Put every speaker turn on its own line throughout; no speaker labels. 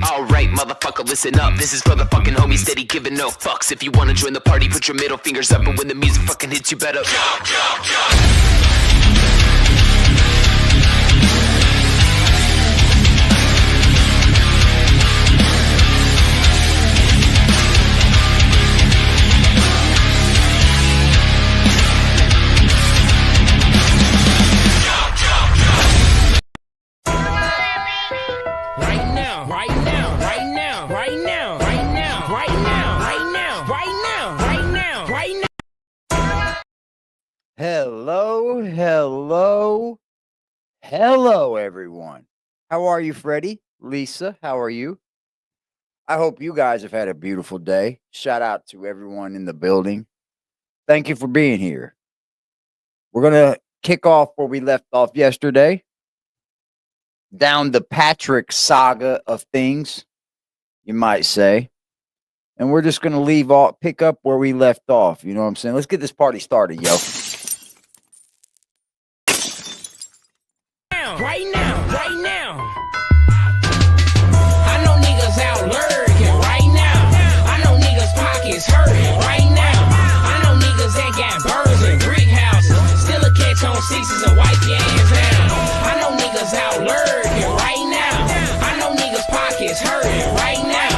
Alright, motherfucker, listen up. This is for the fucking homies steady giving no fucks. If you wanna join the party, put your middle fingers up. And when the music fucking hits, you better jump, jump, jump.
Hello, everyone. How are you, Freddie? Lisa, how are you? I hope you guys have had a beautiful day. Shout out to everyone in the building. Thank you for being here. We're going to kick off where we left off yesterday, down the Patrick saga of things, you might say. And we're just going to pick up where we left off. You know what I'm saying? Let's get this party started, yo.
Right now. I know niggas out lurking right now. I know niggas pockets hurting right now. I know niggas that got birds and brick houses, still a catch on sixes and wipe your ass down. I know niggas out lurking right now. I know niggas pockets hurting right now.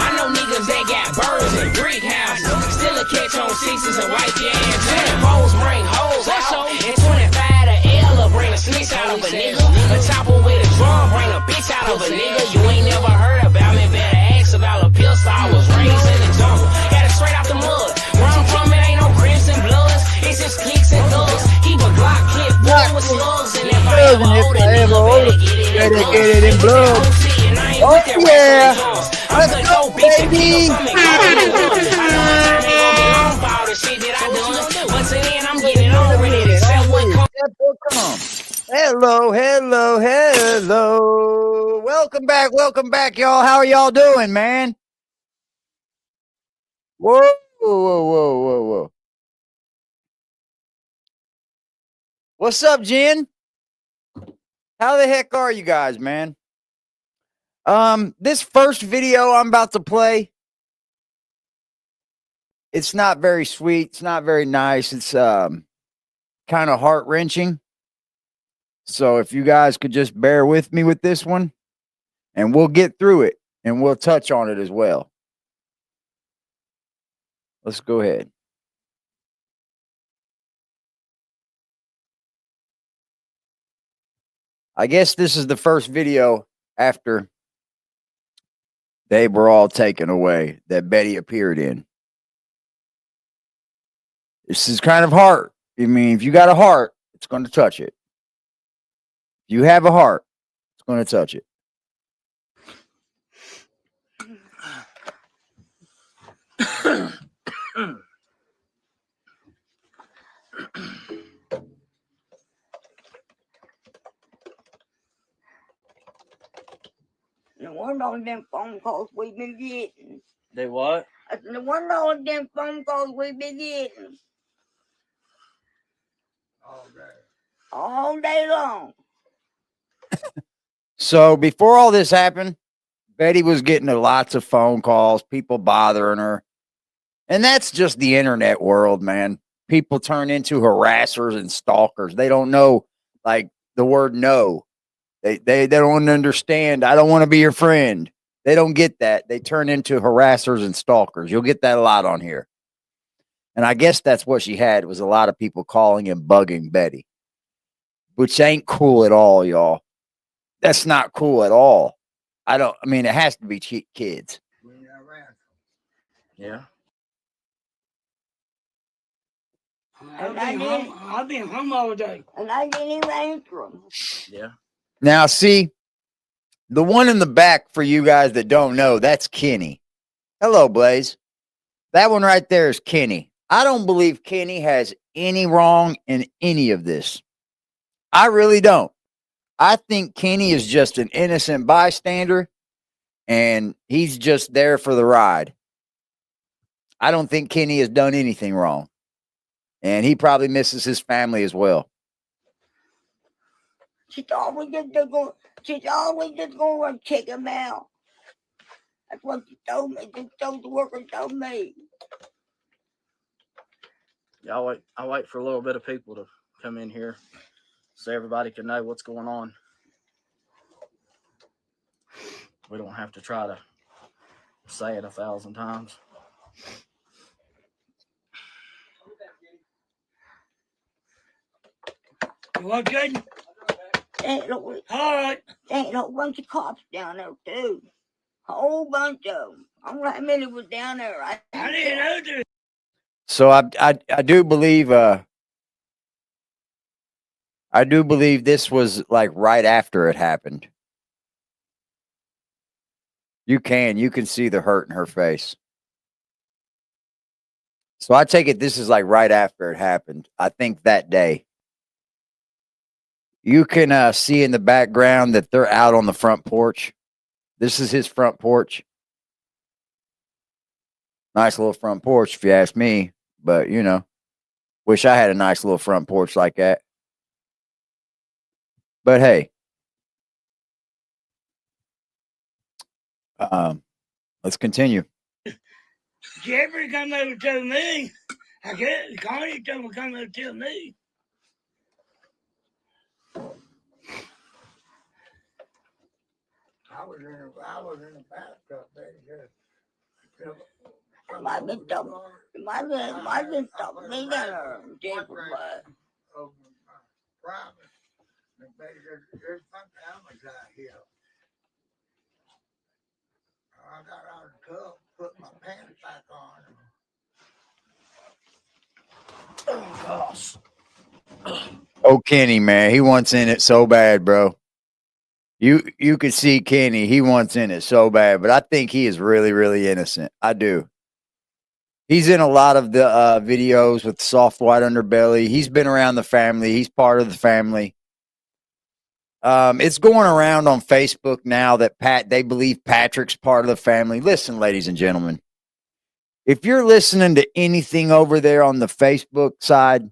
I know niggas that got birds and brick houses, still a catch on sixes and wipe your ass down. Foes bring hoes out, and 25 to L bring a snitch out of a nigga. A chopper with a drum, bring a bitch out of a nigga. You ain't never heard about me, better ask about a pistol. I was raised in the jungle, got it straight out the mud. Where I'm from, it ain't no crips and bloods, it's just kicks and thugs. Keep a Glock clip full with slugs, and if I ever hold it, nigga, better get it in blood.
Oh yeah, let's go, baby.
I know my time ain't gonna be long for all the shit that I done, but till then I'm getting on with it. Except what comes.
Hello. Welcome back, y'all. How are y'all doing, man? Whoa. What's up, Jen? How the heck are you guys, man? This first video I'm about to play, it's not very sweet. It's not very nice. It's kind of heart-wrenching. So if you guys could just bear with me with this one, and we'll get through it, and we'll touch on it as well. Let's go ahead. I guess this is the first video after they were all taken away that Betty appeared in. This is kind of hard. I mean, if you got a heart, it's going to touch it. If you have a heart, it's going to touch it.
No wonder all them phone calls we've been getting.
They what?
No wonder all them phone calls we've been getting. All day long.
So before all this happened, Betty was getting lots of phone calls, people bothering her. And that's just the internet world, man. People turn into harassers and stalkers. They don't know, like, the word no. They don't understand. I don't want to be your friend. They don't get that. They turn into harassers and stalkers. You'll get that a lot on here. And I guess that's what she had, was a lot of people calling and bugging Betty, which ain't cool at all, y'all. That's not cool at all. I mean, it has to be kids.
Yeah.
I've been home all day. And I didn't even answer them.
Yeah.
Now, see, the one in the back, for you guys that don't know, that's Kenny. Hello, Blaze. That one right there is Kenny. I don't believe Kenny has any wrong in any of this. I really don't. I think Kenny is just an innocent bystander, and he's just there for the ride. I don't think Kenny has done anything wrong, and he probably misses his family as well.
She's always just going to check him out. That's what you told me. The social worker told me.
Yeah, I'll wait for a little bit of people to come in here so everybody can know what's going on. We don't have to try to say it 1,000 times.
You want good?
Ain't no,
All right.
ain't no bunch of cops down there, too. A whole bunch of them. I don't know how many was down there.
I didn't know there.
So I do believe this was like right after it happened. You can see the hurt in her face. So I take it this is like right after it happened. I think that day. You can see in the background that they're out on the front porch. This is his front porch. Nice little front porch, if you ask me. But, you know, wish I had a nice little front porch like that. But hey, let's continue.
Jeffrey come over to me. I guess Connie told me to come over to me.
I was in the bathtub, baby. It might have been talking me down there, Jeffrey, but. There's fucking animals out here. I got out of the tub, put my pants back on.
Oh, Kenny, man, he wants in it so bad, bro. You could see Kenny, he wants in it so bad, but I think he is really, really innocent. I do. He's in a lot of the videos with soft white underbelly. He's been around the family. He's part of the family. It's going around on Facebook now that they believe Patrick's part of the family. Listen, ladies and gentlemen, if you're listening to anything over there on the Facebook side,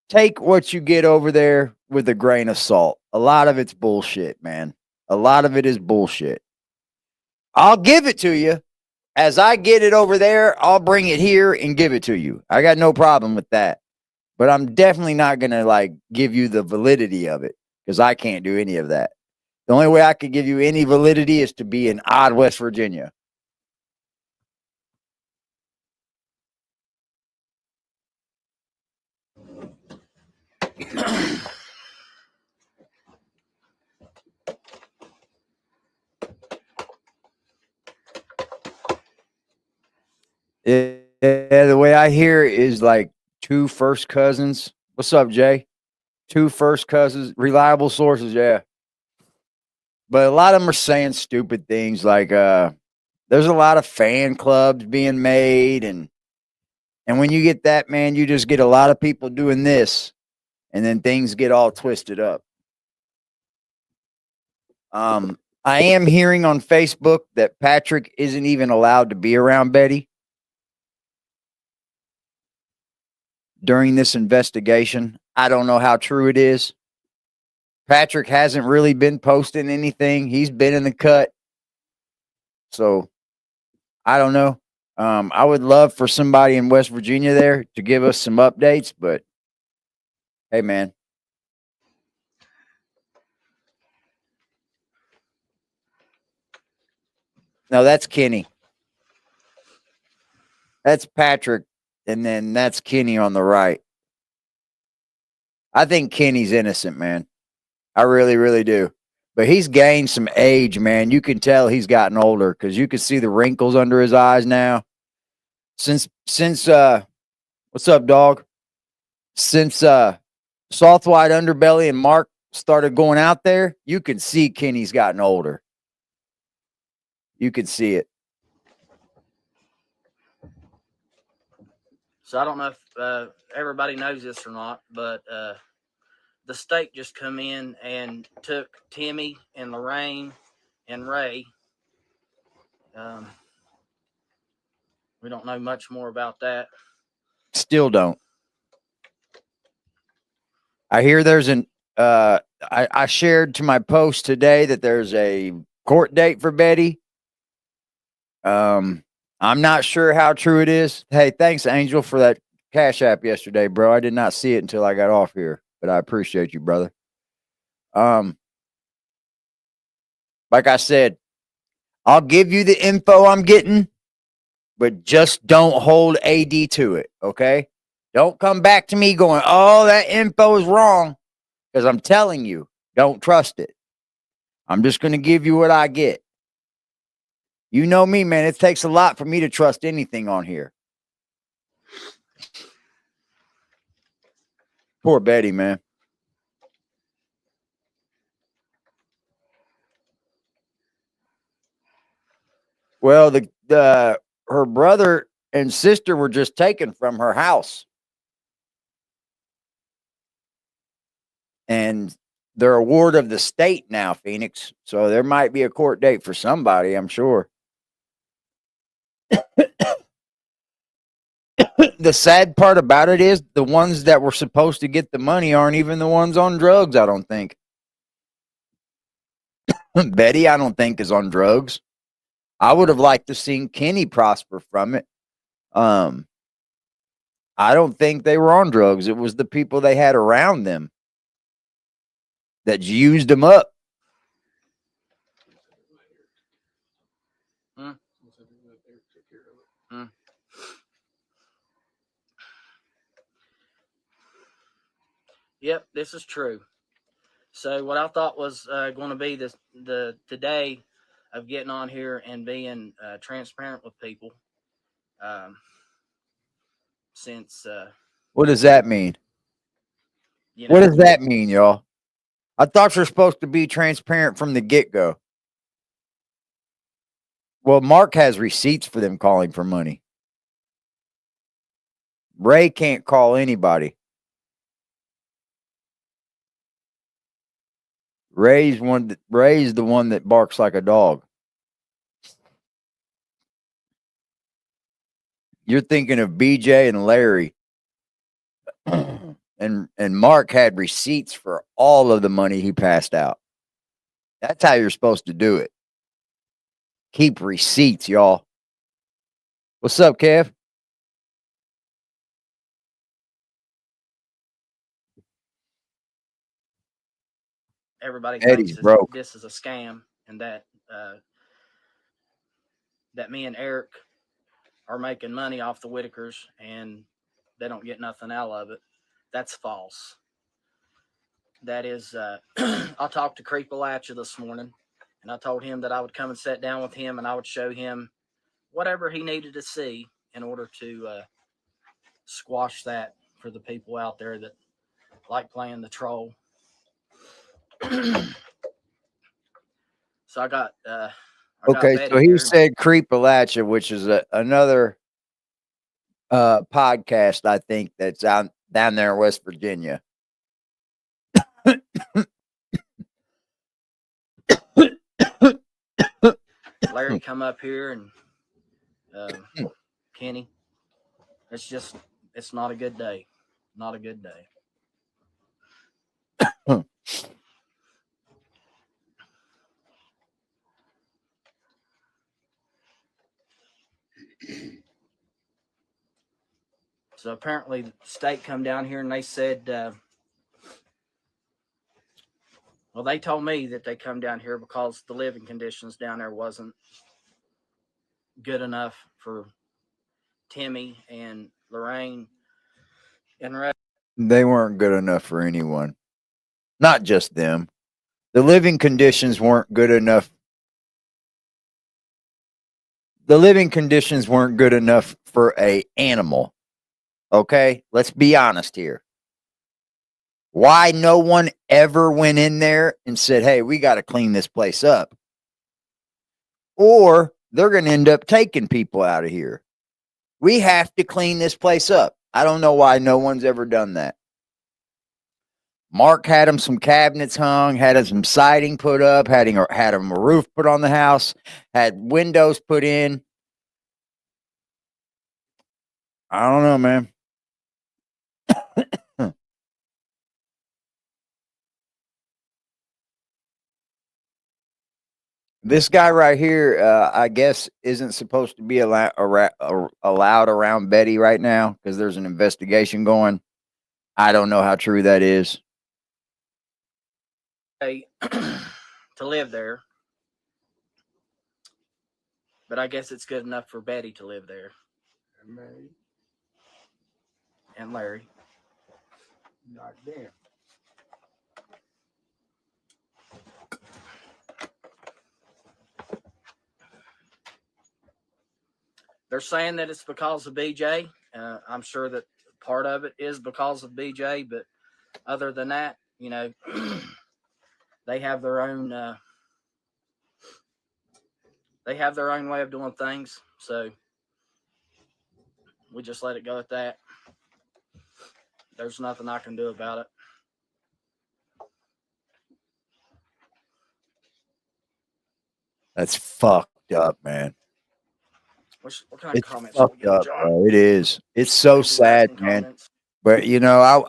take what you get over there with a grain of salt. A lot of it's bullshit, man. A lot of it is bullshit. I'll give it to you. As I get it over there, I'll bring it here and give it to you. I got no problem with that. But I'm definitely not going to like give you the validity of it because I can't do any of that. The only way I could give you any validity is to be in odd West Virginia. Yeah, the way I hear it is like 2 first cousins. What's up, Jay? 2 first cousins, reliable sources, yeah. But a lot of them are saying stupid things like there's a lot of fan clubs being made and when you get that, man, you just get a lot of people doing this and then things get all twisted up. I am hearing on Facebook that Patrick isn't even allowed to be around Betty during this investigation. I don't know how true it is. Patrick hasn't really been posting anything. He's been in the cut. So I don't know. I would love for somebody in West Virginia there to give us some updates, but hey, man. No, that's Kenny. That's Patrick, and then that's Kenny on the right. I think Kenny's innocent, man. I really, really do. But he's gained some age, man. You can tell he's gotten older because you can see the wrinkles under his eyes now. Since what's up, dog? Since Soft White Underbelly and Mark started going out there, you can see Kenny's gotten older. You can see it.
So I don't know if everybody knows this or not, but the state just come in and took Timmy and Lorraine and Ray. We don't know much more about that.
Still don't. I hear there's an I shared to my post today that there's a court date for Betty. I'm not sure how true it is. Hey, thanks, Angel, for that Cash App yesterday, bro. I did not see it until I got off here, but I appreciate you, brother. Like I said, I'll give you the info I'm getting, but just don't hold AD to it, okay? Don't come back to me going, oh, that info is wrong, because I'm telling you, don't trust it. I'm just going to give you what I get. You know me, man. It takes a lot for me to trust anything on here. Poor Betty, man. Well, the her brother and sister were just taken from her house. And they're a ward of the state now, Phoenix. So there might be a court date for somebody, I'm sure. The sad part about it is the ones that were supposed to get the money aren't even the ones on drugs, I don't think. Betty, I don't think, is on drugs. I would have liked to seen Kenny prosper from it. I don't think they were on drugs. It was the people they had around them that used them up.
Yep, this is true. So what I thought was going to be the today of getting on here and being transparent with people, since
What does that mean?
you
What
know,
does that mean, y'all? I thought you're supposed to be transparent from the get-go. Well, Mark has receipts for them calling for money. Ray can't call anybody. Ray's the one that barks like a dog. You're thinking of BJ and Larry. and Mark had receipts for all of the money he passed out. That's how you're supposed to do it. Keep receipts, y'all. What's up, Kev?
everybody
Eddie's
thinks
broke.
this is a scam, and that that me and Eric are making money off the Whitakers and they don't get nothing out of it. That's false. That is, I talked to Creepalacha this morning, and I told him that I would come and sit down with him and I would show him whatever he needed to see in order to squash that for the people out there that like playing the troll. So I got
Okay,
Betty
so he
here.
said Creepalacha, which is another podcast, I think, that's down there in West Virginia.
Larry come up here and Kenny. It's not a good day. Not a good day. So apparently the state come down here and they said, well, they told me that they come down here because the living conditions down there wasn't good enough for Timmy and Lorraine and Ray.
They weren't good enough for anyone. Not just them. The living conditions weren't good enough. The living conditions weren't good enough for a animal. Okay? Let's be honest here. Why no one ever went in there and said, hey, we got to clean this place up? Or they're going to end up taking people out of here. We have to clean this place up. I don't know why no one's ever done that. Mark had him some cabinets hung, had him some siding put up, had him a roof put on the house, had windows put in. I don't know, man. This guy right here, I guess, isn't supposed to be allowed around Betty right now because there's an investigation going. I don't know how true that is.
Hey, to live there, but I guess it's good enough for Betty to live there. And Larry.
God damn.
They're saying that it's because of BJ. I'm sure that part of it is because of BJ, but other than that, you know, they have their own. They have their own way of doing things, so we just let it go at that. There's nothing I can do about it.
That's fucked up, man.
What kind of
It's
comments do we
fucked
get,
up,
John?
bro. It is. It's so
Maybe
sad,
some
man.
comments.
But you know,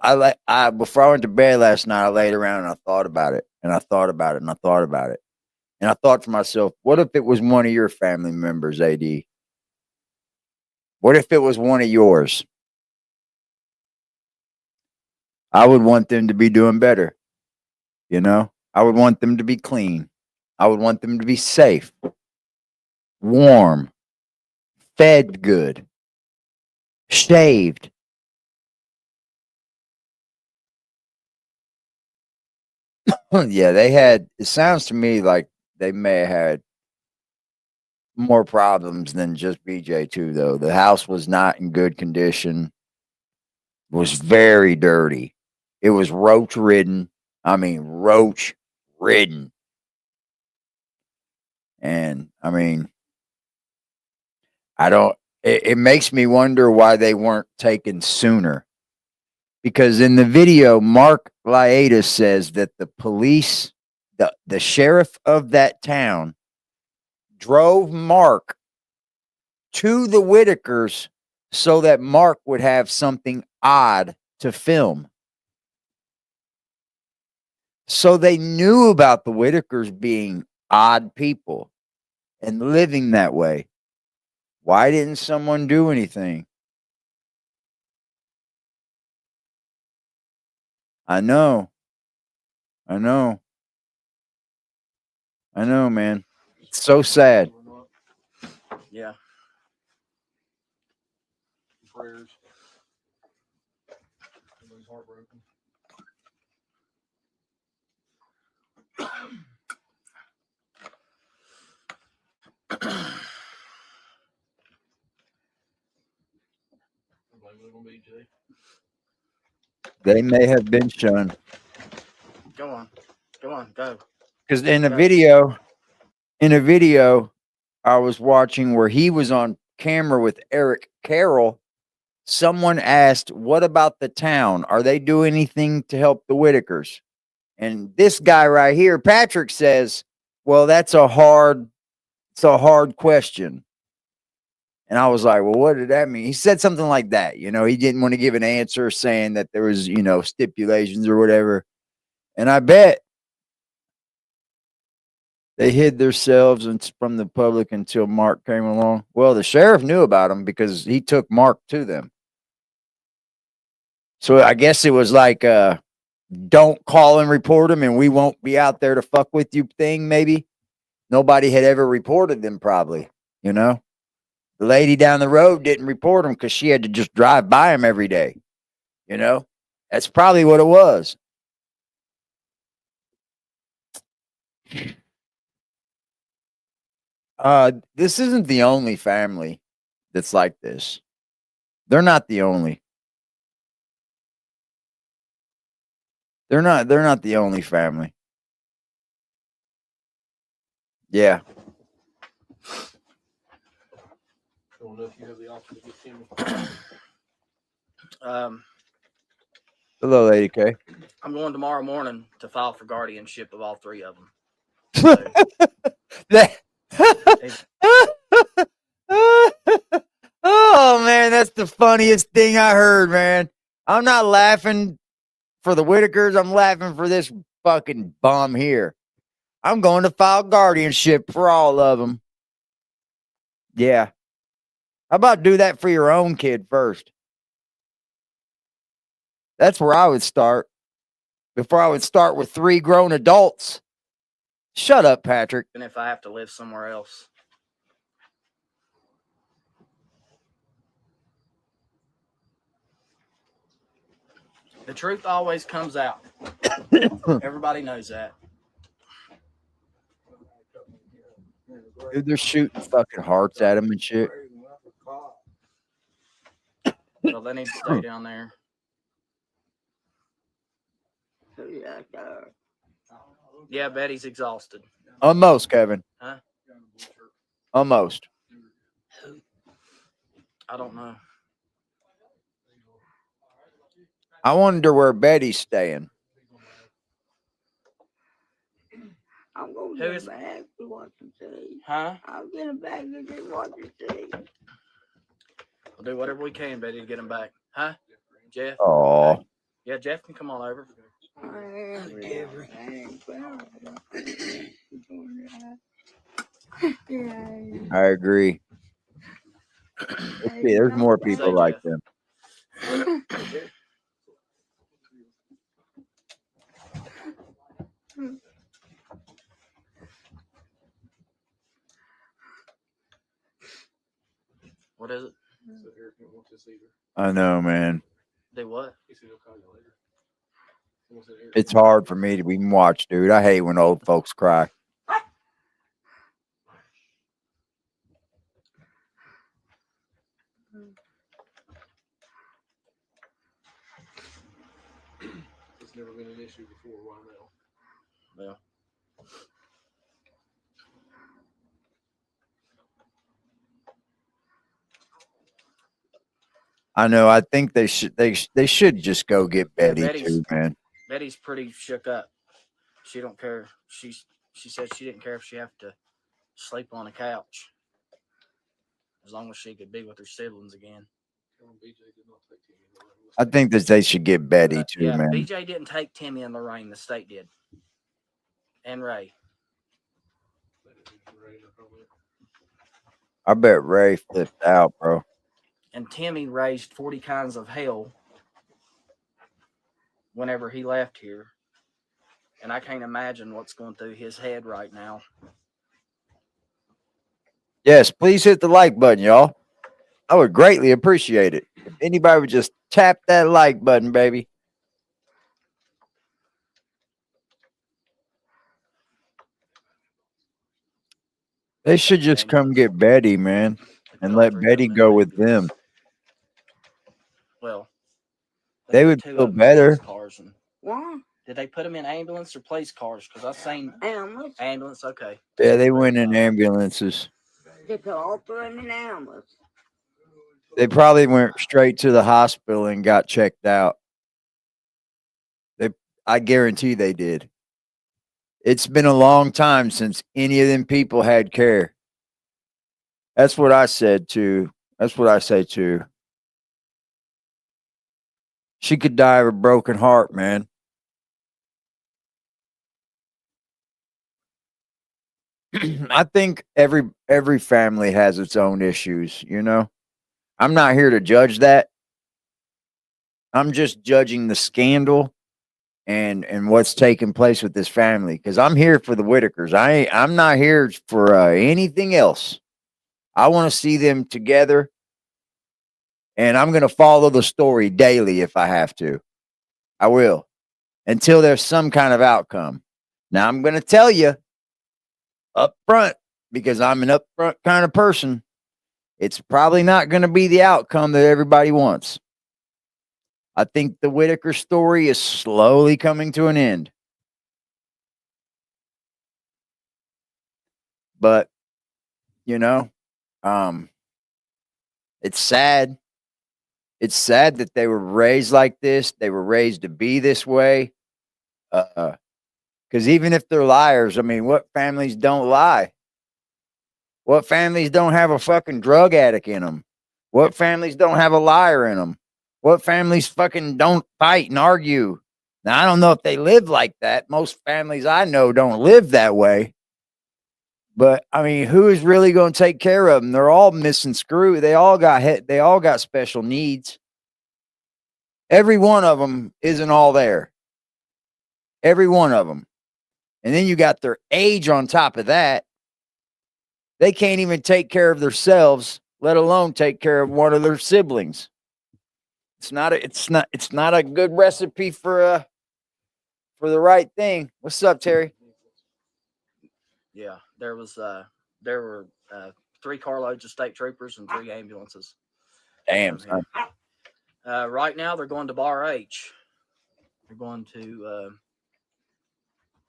I before I went to bed last night, I laid around and I thought about it, and I thought about it, and I thought about it, and I thought to myself, what if it was one of your family members, AD? What if it was one of yours? I would want them to be doing better. You know, I would want them to be clean. I would want them to be safe, warm, fed good, shaved. Yeah, they had, it sounds to me like they may have had more problems than just BJ too, though. The house was not in good condition. It was very dirty. It was roach ridden. I mean, roach ridden. And I mean, I don't, it makes me wonder why they weren't taken sooner. Because in the video, Mark Lighten says that the police, the sheriff of that town, drove Mark to the Whitakers so that Mark would have something odd to film. So they knew about the Whitakers being odd people and living that way. Why didn't someone do anything? I know. I know. I know, man. It's so sad.
Yeah.
Prayers. Everybody's heartbroken. Everybody live on BJ.
They may have been shown.
Go on. Go on. Go.
Because in a
Go.
video, I was watching where he was on camera with Eric Carroll. Someone asked, "What about the town? Are they doing anything to help the Whitakers?" And this guy right here, Patrick, says, "Well, it's a hard question." And I was like, "Well, what did that mean?" He said something like that. You know, he didn't want to give an answer saying that there was, you know, stipulations or whatever. And I bet they hid themselves from the public until Mark came along. Well, the sheriff knew about them because he took Mark to them. So I guess it was like, don't call and report them and we won't be out there to fuck with you thing, maybe. Nobody had ever reported them, probably, you know. The lady down the road didn't report them because she had to just drive by them every day, you know. That's probably what it was. This isn't the only family that's like this. They're not the only. They're not the only family. Yeah.
Don't know if you have the option to get him.
Hello, Lady K.
I'm going tomorrow morning to file for guardianship of all three of them. So,
Oh man, that's the funniest thing I heard, man. I'm not laughing for the Whitakers. I'm laughing for this fucking bum here. I'm going to file guardianship for all of them. Yeah. How about do that for your own kid first? That's where I would start. Before I would start with 3 grown adults. Shut up, Patrick.
And if I have to live somewhere else. The truth always comes out. Everybody knows that.
Dude, they're shooting fucking hearts at him and shit.
So they need to stay down there. Yeah, Betty's exhausted.
Almost, Kevin.
Huh?
Almost.
I don't know.
I wonder where Betty's staying.
I'm going
Who
to
is-
get a bag to watch and see.
Huh?
I'll get a bag to get watch and see.
We'll do whatever we can, Betty, to get him back. Huh? Jeff?
Oh,
Yeah, Jeff can come on over.
I agree. Let's see, there's more people like them.
What is it?
So Eric didn't want this either.
I know, man.
Do what?
He said he'll call you later. Someone said Eric-
It's hard for me to even watch, dude. I hate when old folks cry.
It's never been an issue before. Why now?
Yeah.
I know. I think they should just go get Betty
Betty's-
too, man.
Betty's pretty shook up. She don't care. She said she didn't care if she have to sleep on a couch. As long as she could be with her siblings again.
Tell him BJ did not take Timmy in the ring.
I think that they should get Betty too,
Yeah,
man.
BJ didn't take Timmy in the ring. The state did. And Ray.
I bet Ray flipped out, bro.
And Timmy raised 40 kinds of hell whenever he left here. And I can't imagine what's going through his head right now.
Yes, please hit the like button, y'all. I would greatly appreciate it. If anybody would just tap that like button, baby. They should just come get Betty, man, and let Betty go with them.
Well,
They
put
would
2
feel
of them in
better.
police cars and-
What?
Did they put them in ambulance or police cars? Because I've seen
Ambulance?
ambulance. Okay.
Yeah, they went in ambulances.
They put all 3 in an ambulance.
They probably went straight to the hospital and got checked out. I guarantee they did. It's been a long time since any of them people had care. That's what I said too. That's what I say too. She could die of a broken heart, man. I think every family has its own issues, you know. I'm not here to judge that. I'm just judging the scandal and what's taking place with this family, because I'm here for the Whitakers. I'm not here for anything else. I want to see them together, and I'm going to follow the story daily if I have to. I will, until there's some kind of outcome. Now, I'm going to tell you up front, because I'm an upfront kind of person, it's probably not going to be the outcome that everybody wants. I think the Whitaker story is slowly coming to an end. But, you know, it's sad. It's sad that they were raised like this. They were raised to be this way. Because even if they're liars, I mean, what families don't lie? What families don't have a fucking drug addict in them? What families don't have a liar in them? What families fucking don't fight and argue Now, I don't know if they live like that. Most families I know don't live that way. But I mean, who is really going to take care of them? They're all missing screw. They all got special needs. Every one of them isn't all there. Every one of them. And then you got their age on top of that. They can't even take care of themselves, let alone take care of one of their siblings. It's not a good recipe for the right thing. What's up, Terry?
Yeah, there were 3 carloads of state troopers and 3 ambulances.
Damn, son.
Right now, they're going to Bar H. They're going to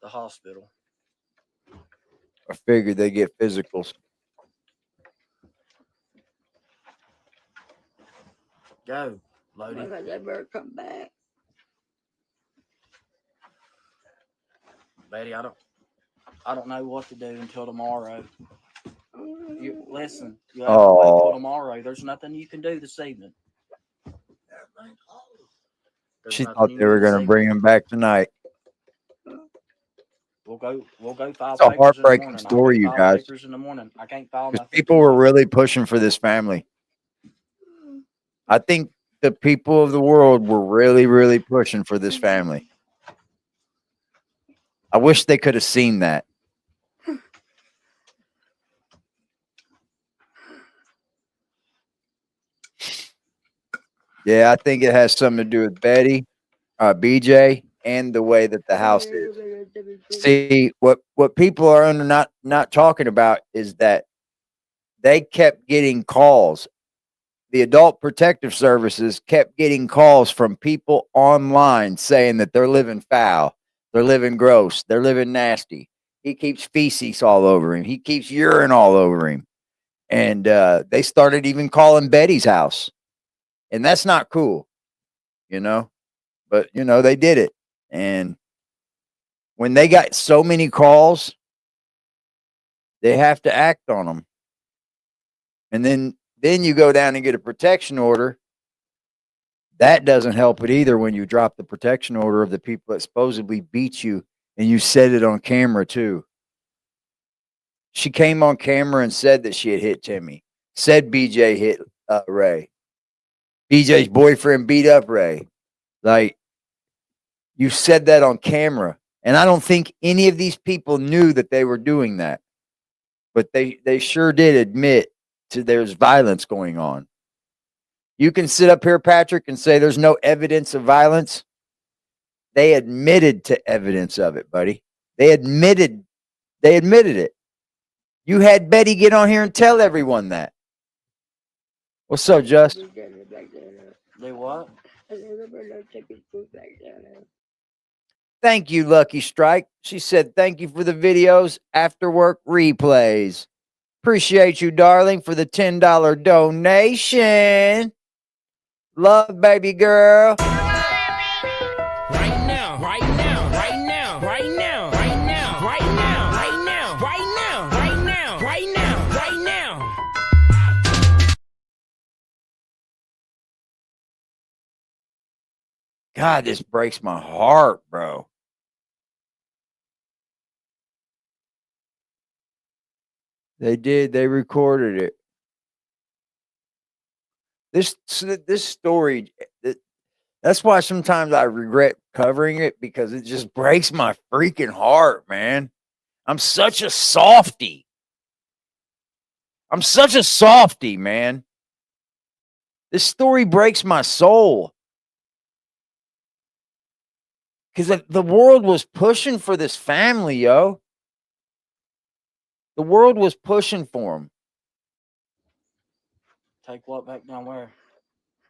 the hospital.
I figured they get physicals.
Go, Lodi.
Well, they better come back.
Betty, I don't know what to do until tomorrow. You listen. You have to wait till tomorrow. There's nothing you can do this evening. There's
She
nothing
thought
you
they
can
were
do
going
this
to bring
evening.
him back tonight.
We'll go file
It's a
papers
heartbreaking
in the morning.
story, you
I'll
guys.
papers in the morning. I can't file
Because
nothing.
people were
tonight.
really pushing for this family. I think the people of the world were really, really pushing for this family. I wish they could have seen that. Yeah, I think it has something to do with Betty, BJ, and the way that the house is. See, what people are not talking about is that they kept getting calls. The Adult Protective Services kept getting calls from people online saying that they're living foul, they're living gross, they're living nasty. He keeps feces all over him. He keeps urine all over him. And they started even calling Betty's house. And that's not cool, you know? But, you know, they did it. And when they got so many calls, they have to act on them. And then you go down and get a protection order. That doesn't help it either when you drop the protection order of the people that supposedly beat you and you said it on camera too. She came on camera and said that she had hit Timmy, said BJ hit Ray. BJ's boyfriend beat up Ray. Like, you said that on camera. And I don't think any of these people knew that they were doing that. But they sure did admit to there's violence going on. You can sit up here, Patrick, and say there's no evidence of violence. They admitted to evidence of it, buddy. They admitted it. You had Betty get on here and tell everyone that. What's up, Just?
They what?
Thank you, Lucky Strike. She said, thank you for the videos, after work replays. Appreciate you, darling, for the $10 donation. Love, baby girl.
Right now, right now, right now, right now, right now, right now, right now, right now, right now, right now, right now.
God, this breaks my heart, bro. They did. They recorded it. This story, that's why sometimes I regret covering it, because it just breaks my freaking heart, man. I'm such a softy. Man. This story breaks my soul. Because the world was pushing for this family, yo. The world was pushing for them.
Take what back down where?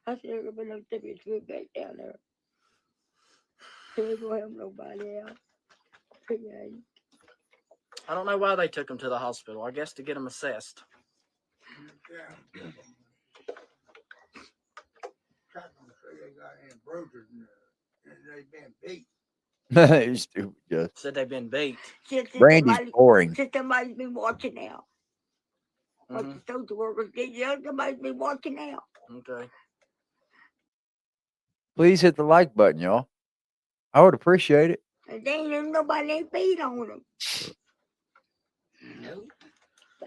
I said, I'm going to take his food back down there. He ain't going to help nobody else.
I don't know why they took him to the hospital. I guess to get him assessed.
You're stupid, Just.
Said they've been beat.
Brandy's boring.
Since somebody's been watching now. Like
Mhm.
the social workers did, yeah, somebody's been watching now.
Okay.
Please hit the like button, y'all. I would appreciate it.
And they ain't even nobody feed on them.
Nope.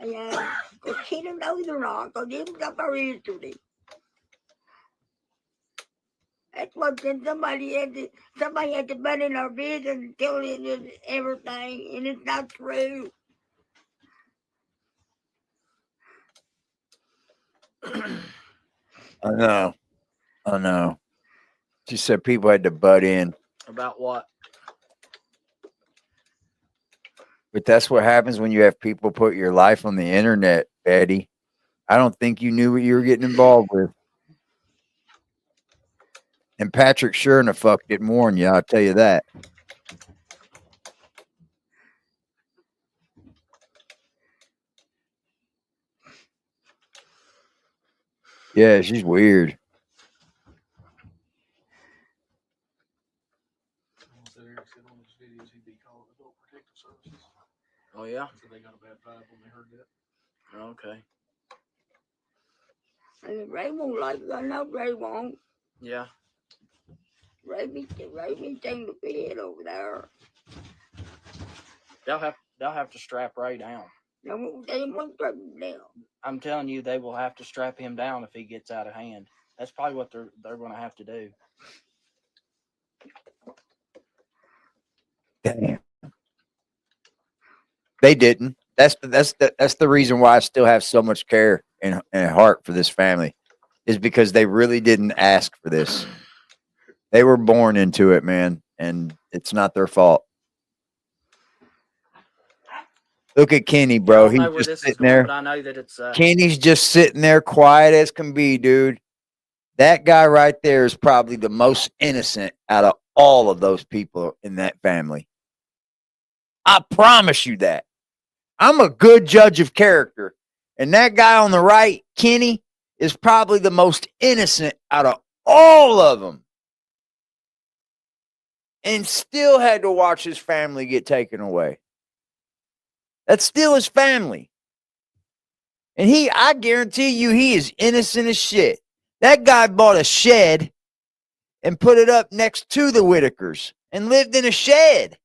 Because she don't know they're not, because they was up our history. That's what then somebody had to butt in our business and tell it everything, and it's not true.
I know. I know. She said people had to butt in,
About what?
but that's what happens when you have people put your life on the internet, Betty. I don't think you knew what you were getting involved with. And Patrick sure enough fuck didn't warn you, I'll tell you that. Yeah, she's weird.
So Eric said on his videos he'd be calling Adult Protective Services.
Oh yeah.
So they got a bad vibe when they heard that.
Okay.
And Ray won't like it. I know Ray won't.
Yeah.
Ray be taking the bed over there.
They'll have to strap Ray down.
They won't strap him down.
I'm telling you, they will have to strap him down if he gets out of hand. That's probably what they're going to have to do.
Damn. They didn't. That's the reason why I still have so much care and heart for this family, is because they really didn't ask for this. They were born into it, man, and it's not their fault. Look at Kenny, bro.
I don't know
He's
where
just
this is
sitting
going,
there.
but I know that it's
Kenny's just sitting there, quiet as can be, dude. That guy right there is probably the most innocent out of all of those people in that family. I promise you that. I'm a good judge of character. And that guy on the right, Kenny, is probably the most innocent out of all of them. And still had to watch his family get taken away. That's still his family. And I guarantee you, he is innocent as shit. That guy bought a shed and put it up next to the Whitakers and lived in a shed.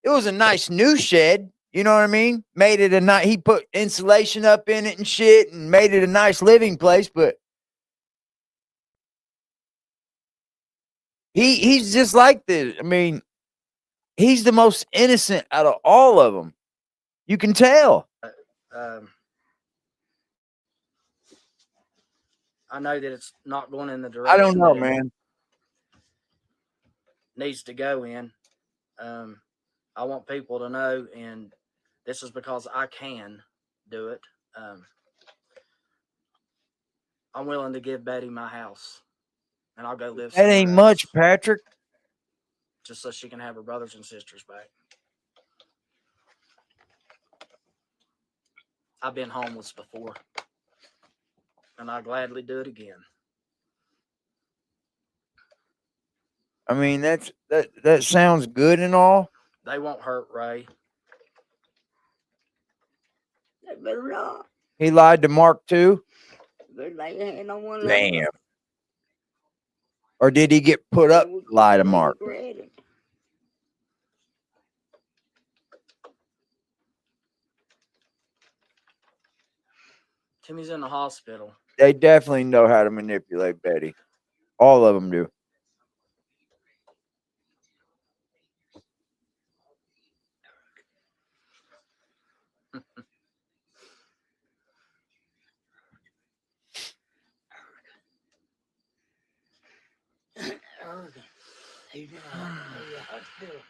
It was a nice new shed. You know what I mean? Made it a nice, he put insulation up in it and shit and made it a nice living place, but he's just like this. I mean, he's the most innocent out of all of them. You can tell.
I know that it's not going in the
I
direction
don't know,
that it
man.
needs to go in. I want people to know, and this is because I can do it. I'm willing to give Betty my house, and I'll go live
That
somewhere
ain't
else,
much, Patrick.
just so she can have her brothers and sisters back. I've been homeless before, and I'll gladly do it again.
I mean, that sounds good and all.
They won't hurt Ray.
They better not.
He lied to Mark too.
Better lay a hand on one of
Damn.
them.
Or did he get put up to lie to Mark?
Regret it.
Timmy's in the hospital.
They definitely know how to manipulate Betty. All of them do.
He's in the hospital.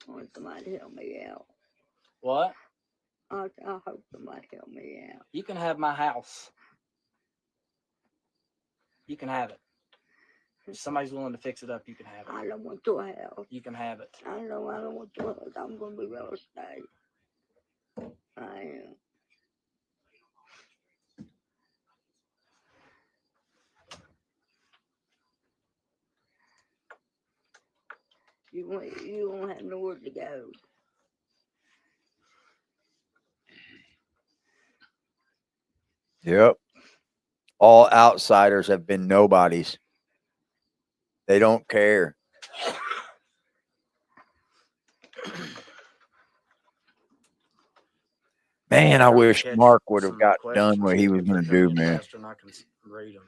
I want somebody to help me out.
What?
I hope somebody help me out.
You can have my house. You can have it. If somebody's willing to fix it up, you can have it.
I don't want your house.
You can have it.
I don't want your house. I'm going to be real estate. I am. You won't have nowhere to go.
Yep. All outsiders have been nobodies. They don't care. Man, I
Trying to
wish
catch
Mark would have
some
got done
questions
what he
here.
was
If they
going to
come
do,
in
man.
faster than I can read them.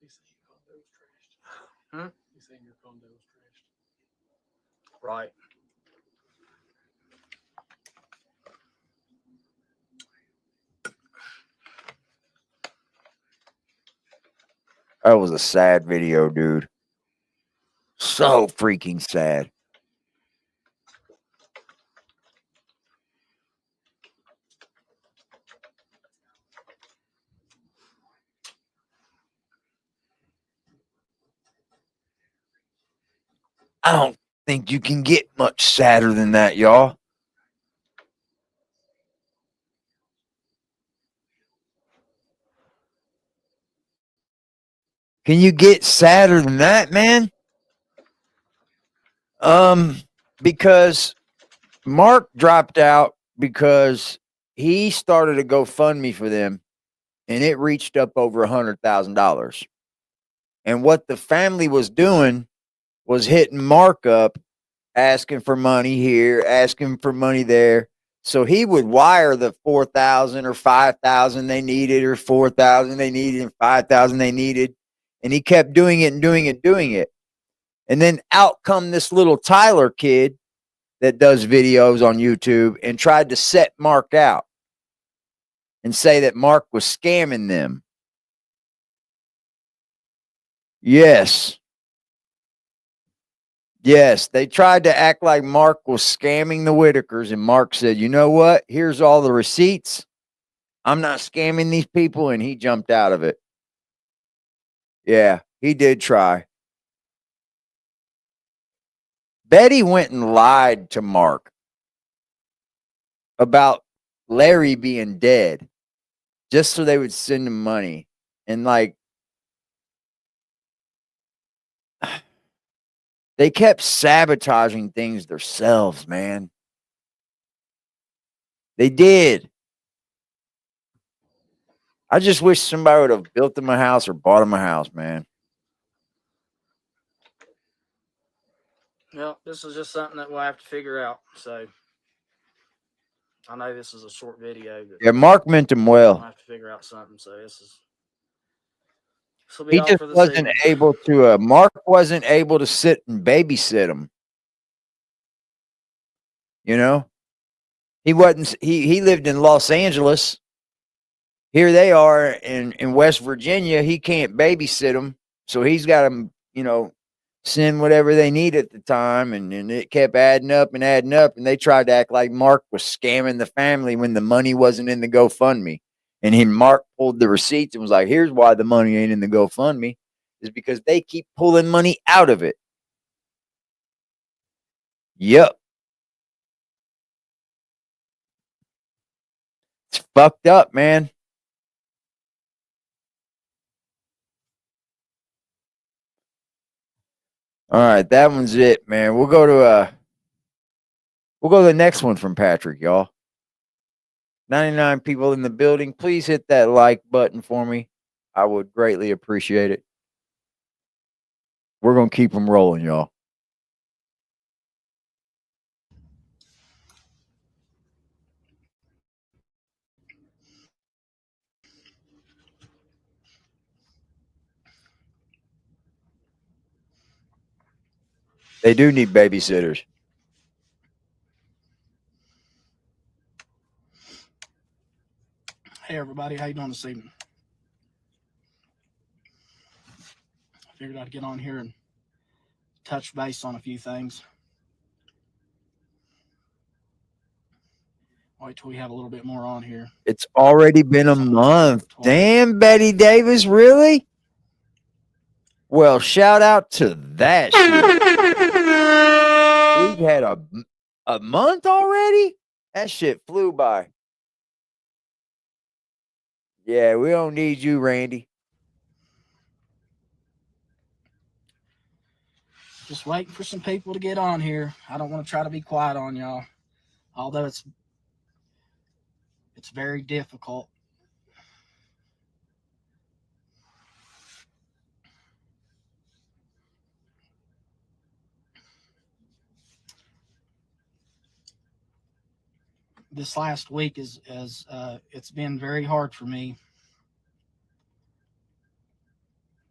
He's saying your condo was trashed.
Hmm?
He's saying your condo was trashed.
Right.
That was a sad video, dude. So freaking sad. I don't think you can get much sadder than that, y'all. Can you get sadder than that, man? Because Mark dropped out because he started a GoFundMe for them and it reached up over $100,000. And what the family was doing was hitting Mark up, asking for money here, asking for money there. So he would wire the 4,000 or 5,000 they needed, or 4,000 they needed, and 5,000 they needed. And he kept doing it and doing it and doing it. And then out come this little Tyler kid that does videos on YouTube and tried to set Mark out and say that Mark was scamming them. Yes. Yes, they tried to act like Mark was scamming the Whitakers, and Mark said, "You know what? Here's all the receipts. I'm not scamming these people," and he jumped out of it. Yeah, he did try. Betty went and lied to Mark about Larry being dead just so they would send him money. And like, they kept sabotaging things themselves, man. They did. I just wish somebody would have built him a house or bought him a house, man.
Well, this is just something that we'll have to figure out. So I know this is a short video, but
Yeah, Mark meant him
we'll
well.
have to figure out something. So this will be
He
all
just
for this
wasn't
evening.
able to. Mark wasn't able to sit and babysit him. You know, he wasn't. He lived in Los Angeles. Here they are in West Virginia. He can't babysit them, so he's got them. You know, send whatever they need at the time, and it kept adding up and adding up. And they tried to act like Mark was scamming the family when the money wasn't in the GoFundMe. And Mark pulled the receipts and was like, "Here's why the money ain't in the GoFundMe, is because they keep pulling money out of it." Yep. It's fucked up, man. All right, that one's it, man. We'll go to the next one from Patrick, y'all. 99 people in the building. Please hit that like button for me. I would greatly appreciate it. We're going to keep them rolling, y'all. They do need babysitters.
Hey everybody, how you doing this evening? I figured I'd get on here and touch base on a few things. Wait till we have a little bit more on here.
It's already been a month. Damn, Betty Davis, really? Well, shout out to that shit. We've had a month already? That shit flew by. Yeah, we don't need you, Randy.
Just waiting for some people to get on here. I don't want to try to be quiet on y'all, although it's very difficult. This last week is it's been very hard for me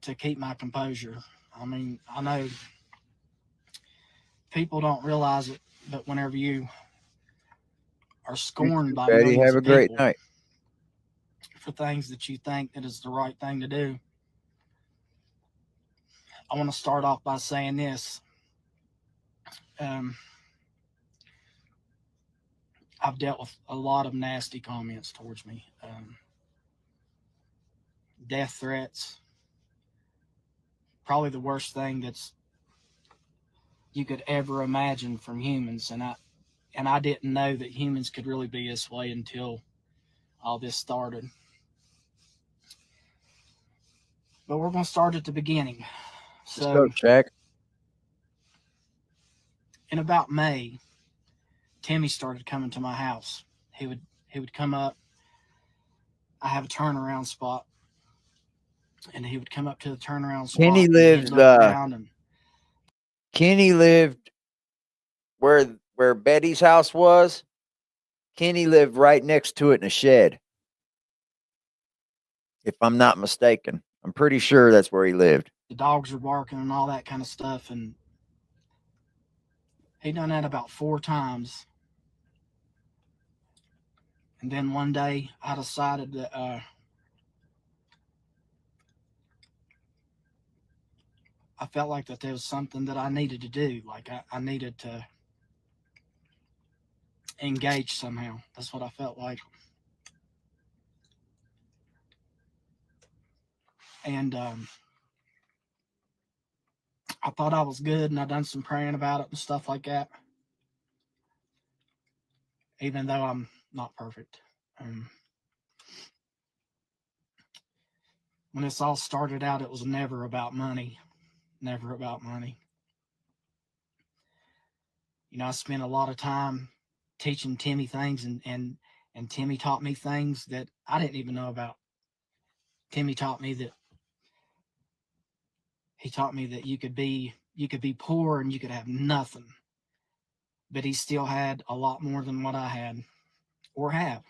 to keep my composure. I mean, I know people don't realize it, but whenever you are scorned by
Betty,
millions
have a
of
great
people
night.
for things that you think that is the right thing to do, I want to start off by saying this. I've dealt with a lot of nasty comments towards me, death threats. Probably the worst thing that's you could ever imagine from humans, and I didn't know that humans could really be this way until all this started. But we're going to start at the beginning.
Let's go, Shaq.
In about May, Timmy started coming to my house. He would come up. I have a turnaround spot, and he would come up to the turnaround spot.
Kenny
and
lives.
he'd look around and
Kenny lived where Betty's house was. Kenny lived right next to it in a shed. If I'm not mistaken, I'm pretty sure that's where he lived.
the dogs were barking and all that kind of stuff. And he done that about 4 times. And then one day I decided that I felt like that there was something that I needed to do. Like I needed to engage somehow. That's what I felt like. And I thought I was good, and I done some praying about it and stuff like that. Even though I'm not perfect. When this all started out, it was never about money. Never about money. You know, I spent a lot of time teaching Timmy things, and Timmy taught me things that I didn't even know about. Timmy taught me that you could be poor and you could have nothing, but he still had a lot more than what I had or have.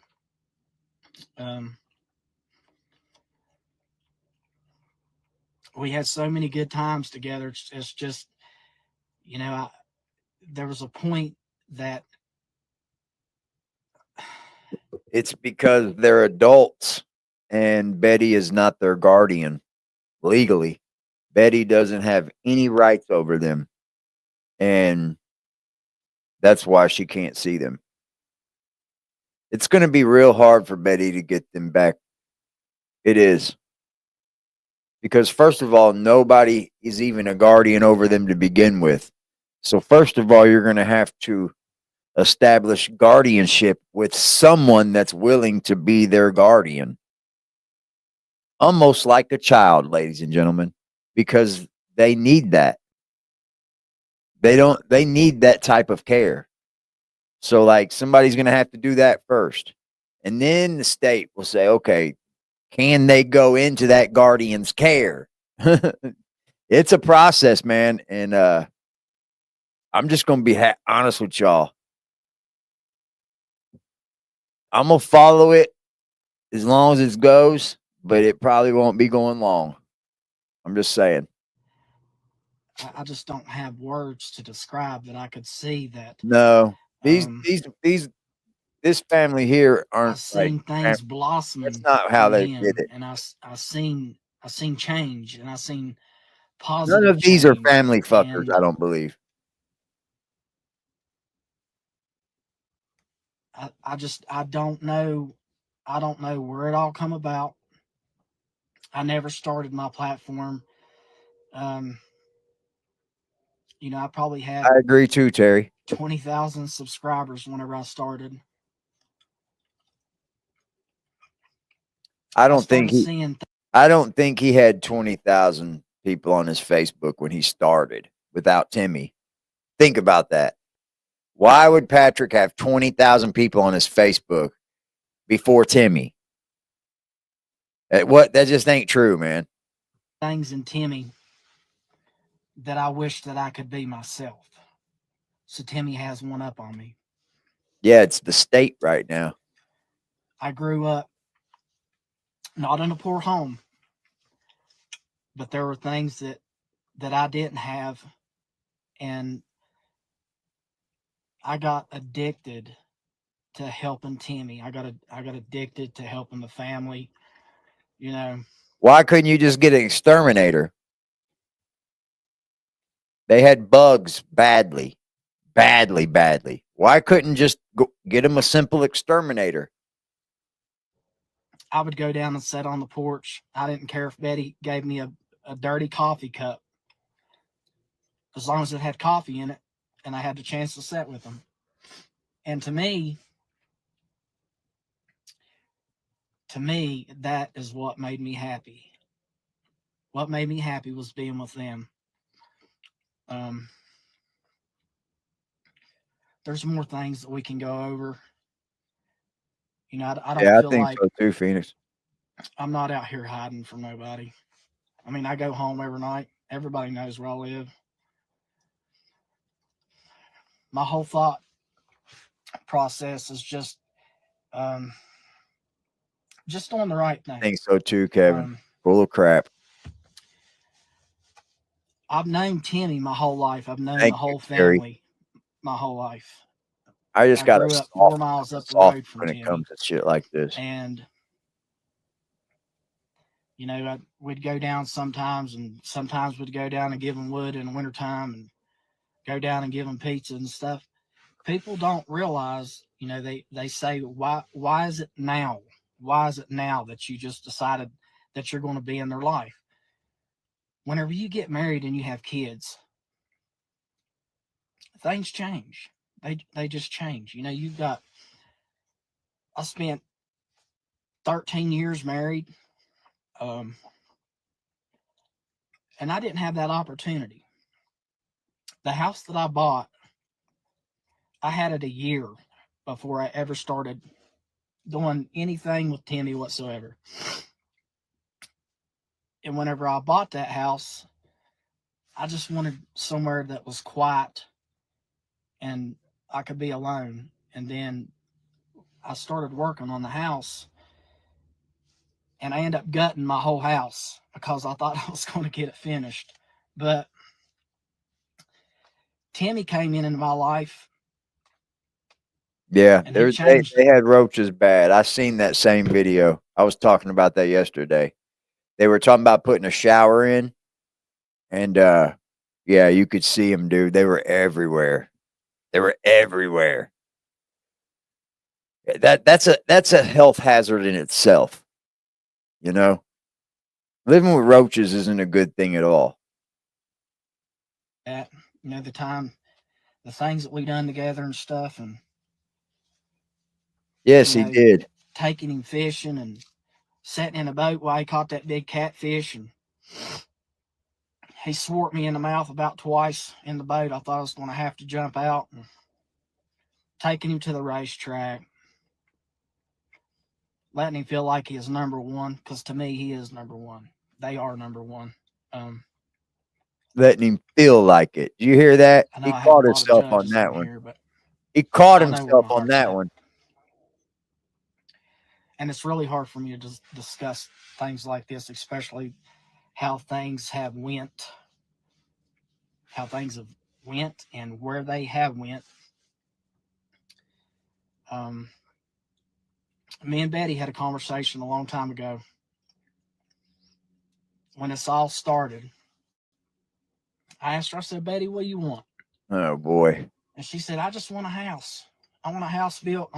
We had so many good times together. It's just, you know, there was a point that
It's because they're adults and Betty is not their guardian legally. Betty doesn't have any rights over them. And that's why she can't see them. It's going to be real hard for Betty to get them back. It is. Because, first of all, nobody is even a guardian over them to begin with. So, first of all, you're going to have to establish guardianship with someone that's willing to be their guardian. Almost like a child, ladies and gentlemen, because they need that. They need that type of care. So, like, somebody's going to have to do that first. And then the state will say, okay, can they go into that guardian's care? It's a process, man. And I'm just going to be honest with y'all. I'm going to follow it as long as it goes, but it probably won't be going long. I'm just saying.
I just don't have words to describe that. I could see that.
No, this family here aren't.
I've seen things blossoming.
That's not how they did it.
And I seen change, and I seen positive.
None of these are family fuckers. I don't believe.
I don't know where it all come about. I never started my platform. You know, I probably had.
I agree too, Terry.
20,000 subscribers whenever I started.
I don't think he had 20,000 people on his Facebook when he started, without Timmy. Think about that. Why would Patrick have 20,000 people on his Facebook before Timmy? That just ain't true, man.
Things in Timmy that I wish that I could be myself. So Timmy has one up on me.
Yeah, it's the state right now.
I grew up not in a poor home, but there were things that I didn't have, and I got addicted to helping Timmy. I got addicted to helping the family. You know,
Why couldn't you just get an exterminator? They had bugs badly. Why couldn't just get him a simple exterminator?
I would go down and sit on the porch. I didn't care if Betty gave me a dirty coffee cup, as long as it had coffee in it and I had the chance to sit with them. And to me, that is what made me happy. What made me happy was being with them. There's more things that we can go over. You know, I don't feel like
so too, Phoenix.
I'm not out here hiding from nobody. I mean, I go home every night. Everybody knows where I live. My whole thought process is just doing the right thing.
I think so too, Kevin. Full of crap.
I've known Timmy my whole life. I've known
Thank
the whole
you, Terry.
family my whole life.
I just got
grew up 4 miles up the road from
when
Timmy.
it comes to shit like this.
And, you know, we'd go down sometimes, and sometimes we'd go down and give them wood in the wintertime and go down and give them pizza and stuff. People don't realize, you know, they say, why is it now? Why is it now that you just decided that you're going to be in their life? Whenever you get married and you have kids, things change. They just change. You know, I spent 13 years married, and I didn't have that opportunity. The house that I bought, I had it a year before I ever started doing anything with Timmy whatsoever. And whenever I bought that house, I just wanted somewhere that was quiet and I could be alone. And then I started working on the house, and I ended up gutting my whole house because I thought I was going to get it finished. But Timmy came into my life.
Yeah,
And
they had roaches bad. I seen that same video. I was talking about that yesterday. They were talking about putting a shower in, and yeah, you could see them, dude. They were everywhere. That's a health hazard in itself. You know, living with roaches isn't a good thing at all.
You know, the things that we done together and stuff, and
yes, he did.
Taking him fishing and sitting in a boat while he caught that big catfish, and he swore at me in the mouth about twice in the boat. I thought I was going to have to jump out. And taking him to the racetrack, letting him feel like he is number one, because to me he is number one. They are number one.
Letting him feel like it. Did you hear that? He caught himself on that one. He caught himself on that one.
And it's really hard for me to discuss things like this, especially how things have went and where they have went. Me and Betty had a conversation a long time ago when this all started. I asked her, I said, Betty, what do you want?
Oh boy.
And she said, I just want a house. I want a house built.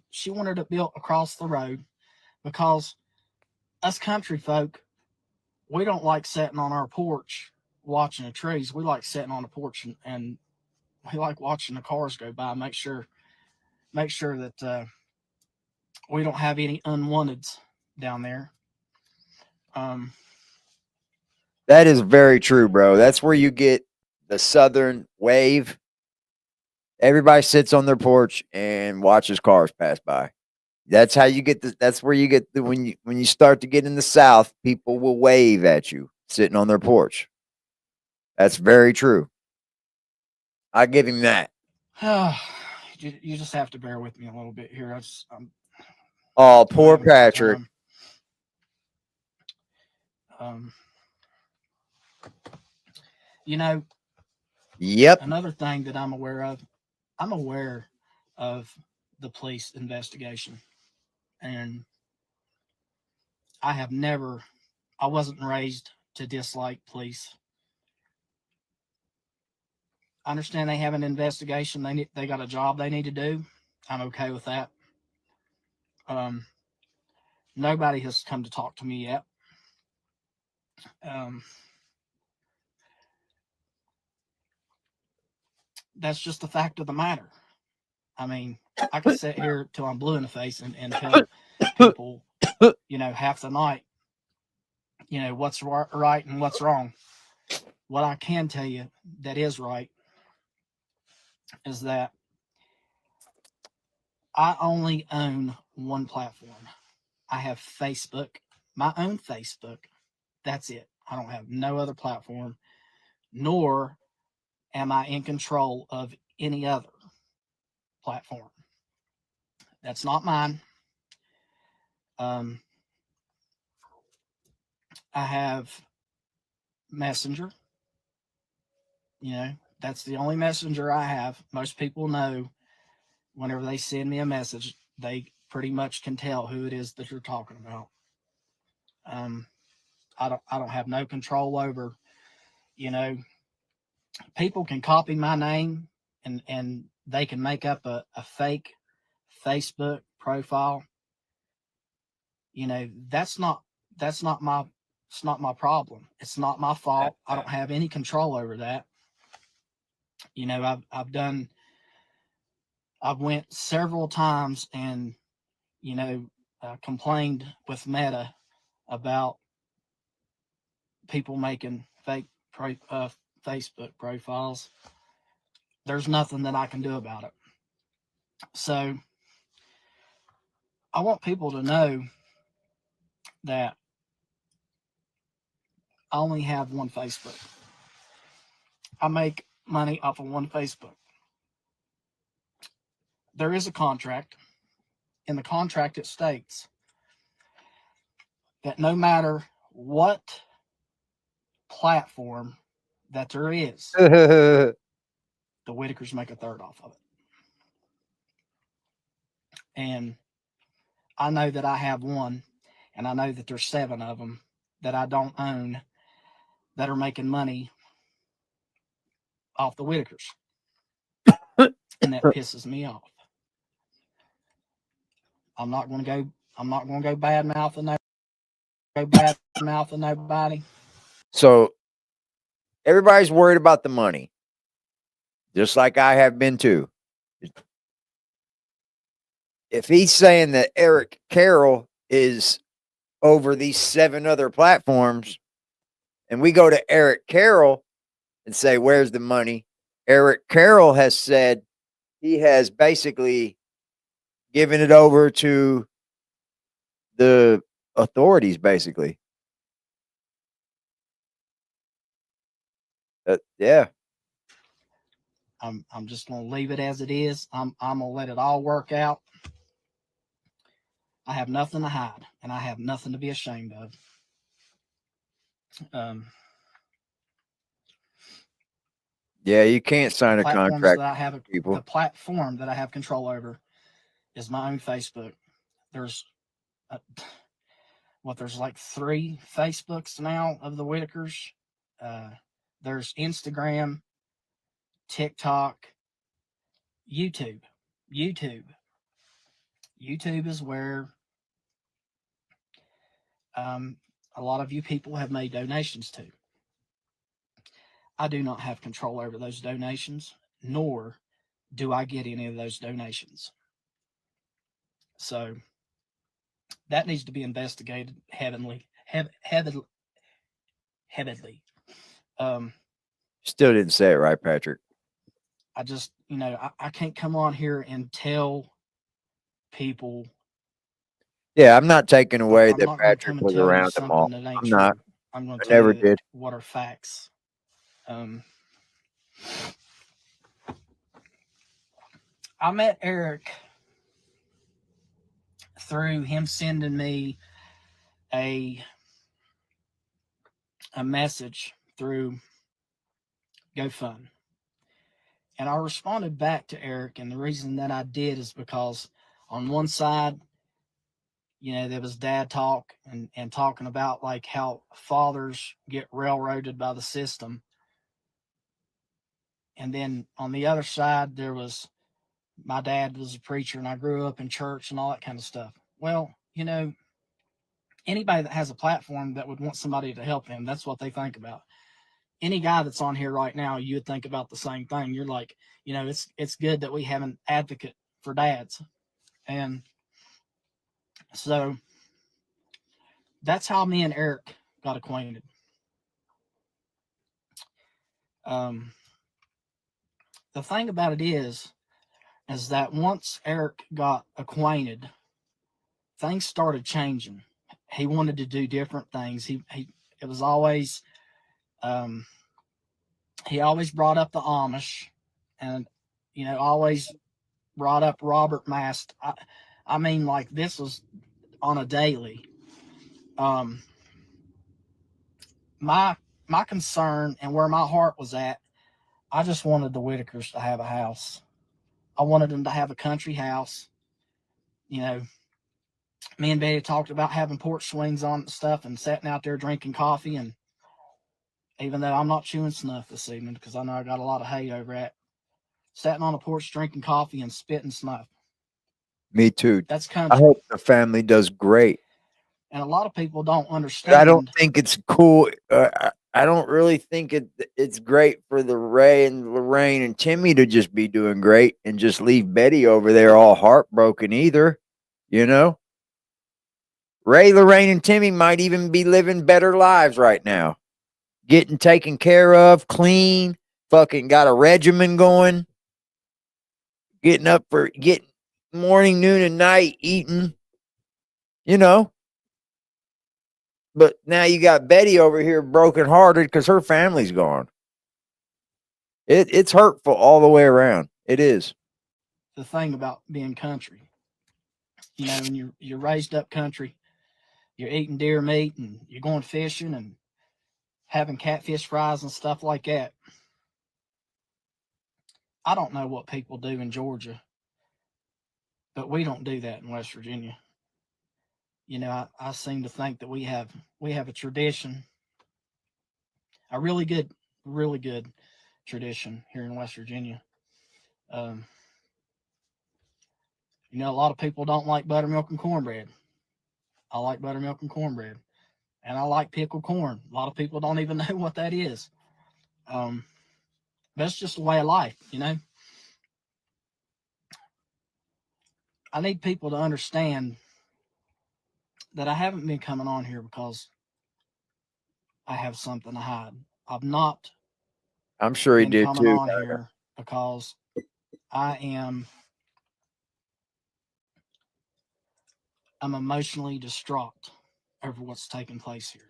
She wanted it built across the road, because us country folk, we don't like sitting on our porch watching the trees. We like sitting on the porch and we like watching the cars go by. Make sure that we don't have any unwanteds down there.
That is very true, bro. That's where you get the southern wave. Everybody sits on their porch and watches cars pass by. That's how you get the. That's where you get the when you start to get in the south, people will wave at you sitting on their porch. That's very true. I give him that.
You just have to bear with me a little bit here.
Oh,
I'm
poor
having a hard
Patrick.
time. You know,
Yep.
another thing that I'm aware of the police investigation, and I wasn't raised to dislike police. I understand they have an investigation. They got a job they need to do. I'm okay with that. Nobody has come to talk to me yet. That's just the fact of the matter. I mean, I could sit here till I'm blue in the face and tell people, half the night, what's right and what's wrong. What I can tell you that is right is that I only own one platform. I have Facebook, my own Facebook. That's it. I don't have no other platform, nor am I in control of any other platform. That's not mine. I have Messenger. That's the only messenger I have. Most people know whenever they send me a message, they pretty much can tell who it is that you're talking about. I don't have no control over, people can copy my name and they can make up a fake Facebook profile. That's not my problem. It's not my fault. I don't have any control over that. I've went several times and complained with Meta about people making fake Facebook profiles. There's nothing that I can do about it. So I want people to know that I only have one Facebook. I make money off of one Facebook. There is a contract. In the contract, it states that no matter what platform that there is, the Whitakers make a third off of it. And I know that I have one, and I know that there's 7 of them that I don't own that are making money off the Whitakers. And that pisses me off. I'm not going to go bad mouthing nobody.
So everybody's worried about the money, just like I have been too. If he's saying that Eric Carroll is over these 7 other platforms, and we go to Eric Carroll and say, "Where's the money?" Eric Carroll has said he has basically given it over to the authorities, basically. Yeah.
I'm just going to leave it as it is. I'm going to let it all work out. I have nothing to hide, and I have nothing to be ashamed of.
Yeah, you can't sign a contract.
The platform that I have control over is my own Facebook. There's there's like 3 Facebooks now of the Whitakers. There's Instagram, TikTok, YouTube. YouTube is where a lot of you people have made donations to. I do not have control over those donations, nor do I get any of those donations. So that needs to be investigated heavily.
Still didn't say it right, Patrick.
I just, you know, I can't come on here and tell people.
Yeah, I'm not taking away
I'm
that
not going to
Patrick
come and
was
tell you
around them all.
something that ain't
I'm
true.
not.
I'm going
I
to tell
never
you
did.
what are facts. I met Eric through him sending me a message through GoFund. And I responded back to Eric, and the reason that I did is because on one side, you know, there was dad talk and talking about like how fathers get railroaded by the system. And then on the other side, there was my dad was a preacher and I grew up in church and all that kind of stuff. Well, you know, anybody that has a platform that would want somebody to help them, that's what they think about. Any guy that's on here right now, you would think about the same thing. You're like, you know, it's good that we have an advocate for dads. And so that's how me and Eric got acquainted. The thing about it is that once Eric got acquainted, things started changing. He wanted to do different things. It was always, he always brought up the Amish, and you know, always brought up Robert Mast. I mean, like this was on a daily. My concern and where my heart was at, I just wanted the Whitakers to have a house. I wanted them to have a country house. You know, me and Betty talked about having porch swings on and stuff and sitting out there drinking coffee. And even though I'm not chewing snuff this evening because I know I got a lot of hay over at, sitting on a porch drinking coffee and spitting snuff.
Me too.
That's
I
country.
hope the family does great.
And a lot of people don't
But
understand.
I don't think it's cool. I don't really think it's great for the Ray and Lorraine and Timmy to just be doing great and just leave Betty over there all heartbroken either. You know? Ray, Lorraine, and Timmy might even be living better lives right now. Getting taken care of, clean, fucking got a regimen going, getting up for getting morning, noon, and night, eating, you know. But now you got Betty over here brokenhearted because her family's gone. It's hurtful all the way around. It is.
The thing about being country, you know, when you're raised up country, you're eating deer meat and you're going fishing and having catfish fries and stuff like that. I don't know what people do in Georgia, but we don't do that in West Virginia. You know, I seem to think that we have a tradition, a really good tradition here in West Virginia. You know, a lot of people don't like buttermilk and cornbread. I like buttermilk and cornbread, and I like pickled corn. A lot of people don't even know what that is. That's just a way of life, you know. I need people to understand that I haven't been coming on here because I have something to hide. I've not
I'm sure he
been
did
coming
too.
on here because I'm emotionally distraught over what's taking place here.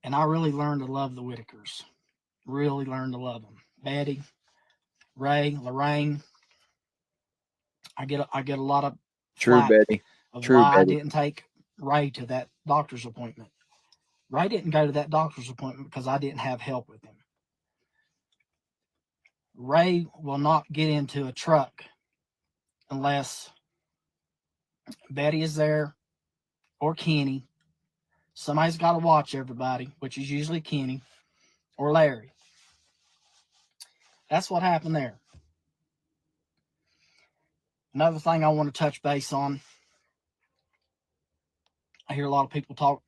And I really learned to love the Whitakers. Really learned to love them. Betty, Ray, Lorraine. I get a lot of
True,
flack
Betty.
of
True,
why I
Betty.
didn't take Ray to that doctor's appointment. Ray didn't go to that doctor's appointment because I didn't have help with him. Ray will not get into a truck unless Betty is there or Kenny. Somebody's got to watch everybody, which is usually Kenny or Larry. That's what happened there. Another thing I want to touch base on, I hear a lot of people talk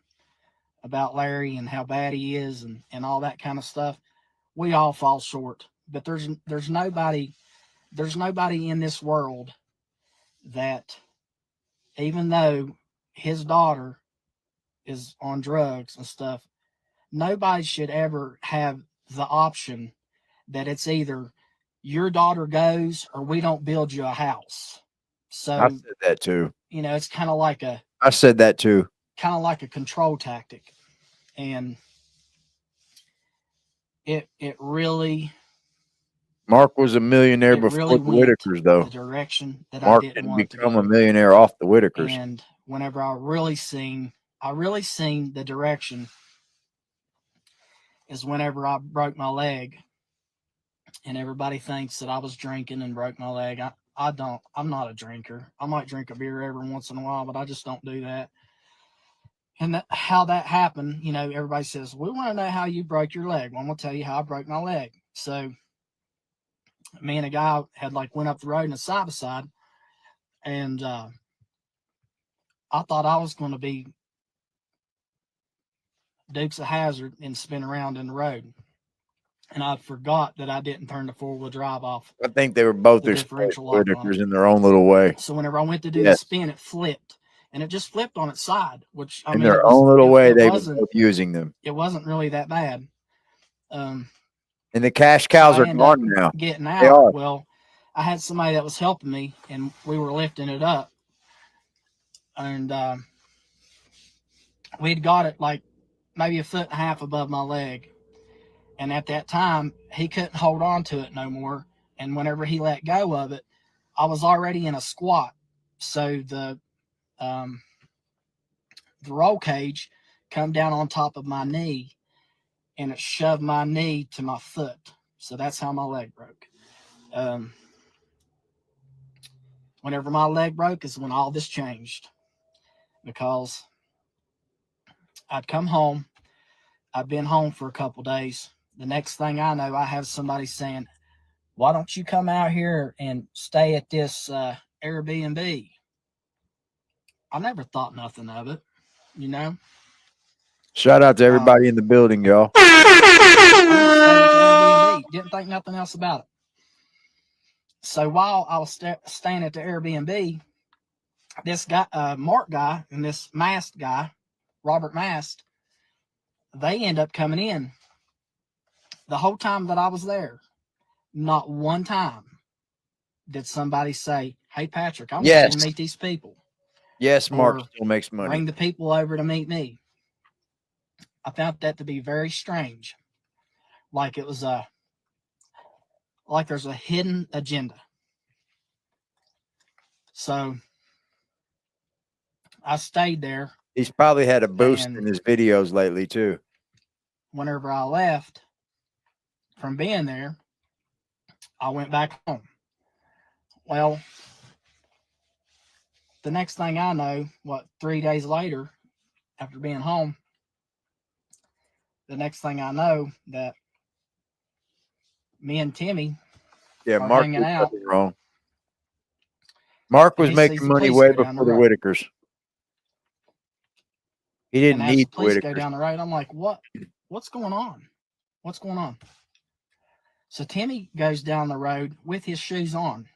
about Larry and how bad he is and all that kind of stuff. We all fall short, but there's nobody in this world that, even though his daughter is on drugs and stuff, nobody should ever have the option that it's either your daughter goes or we don't build you a house. So
I said that too.
you know, it's kind of like a
control
tactic, and it really
Mark was a millionaire
it
before
really
the
went
Whitakers, though.
the direction that I
Mark
didn't
didn't
want it to
become a
go.
millionaire off the Whitakers.
And whenever I really seen the direction is whenever I broke my leg, and everybody thinks that I was drinking and broke my leg. I don't. I'm not a drinker. I might drink a beer every once in a while, but I just don't do that. And how that happened, you know, everybody says, we want to know how you broke your leg. Well, I'm going to tell you how I broke my leg. So me and a guy had like went up the road in a side by side, and I thought I was going to be Dukes of Hazzard and spin around in the road. And I forgot that I didn't turn the 4-wheel drive off.
I think they were both
The
exploit
differential lock on
Whitakers
it.
in their own little way.
So whenever I went to do the
Yes.
spin, it flipped, and it just flipped on its side, which I
In
mean,
their
it was,
own little way,
it
they were
wasn't,
both using them.
it wasn't really that bad.
And the cash
So
cows
I
are
ended up
gone now.
getting
They
out.
are.
Well, I had somebody that was helping me, and we were lifting it up, and we'd got it like maybe 1.5 feet above my leg. And at that time, he couldn't hold on to it no more. And whenever he let go of it, I was already in a squat. So the roll cage come down on top of my knee, and it shoved my knee to my foot. So that's how my leg broke. Whenever my leg broke is when all this changed, because I'd come home. I'd been home for a couple days. The next thing I know, I have somebody saying, why don't you come out here and stay at this Airbnb? I never thought nothing of it, you know.
Shout out to everybody in the building, y'all.
I just stayed at the Airbnb. Didn't think nothing else about it. So while I was staying at the Airbnb, this guy, Mark guy, and this Mast guy, Robert Mast, they end up coming in. The whole time that I was there, not one time did somebody say, hey, Patrick, I want you to meet these people.
Yes, Mark
Or
still makes money.
bring the people over to meet me. I found that to be very strange. Like it was like there's a hidden agenda. So I stayed there.
He's probably had a boost
And
in his videos lately too.
whenever I left from being there, I went back home. Well, the next thing I know, 3 days later, after being home, the next thing I know that me and Timmy
Yeah,
are
Mark
hanging
did
out.
nothing wrong. Mark was
He
making
sees the
money
police
way
go down
before
the
the
road.
Whitakers. He didn't
And as the
need the
police go
Whitakers.
down the road, I'm like, what's going on? What's going on? So Timmy goes down the road with his shoes on.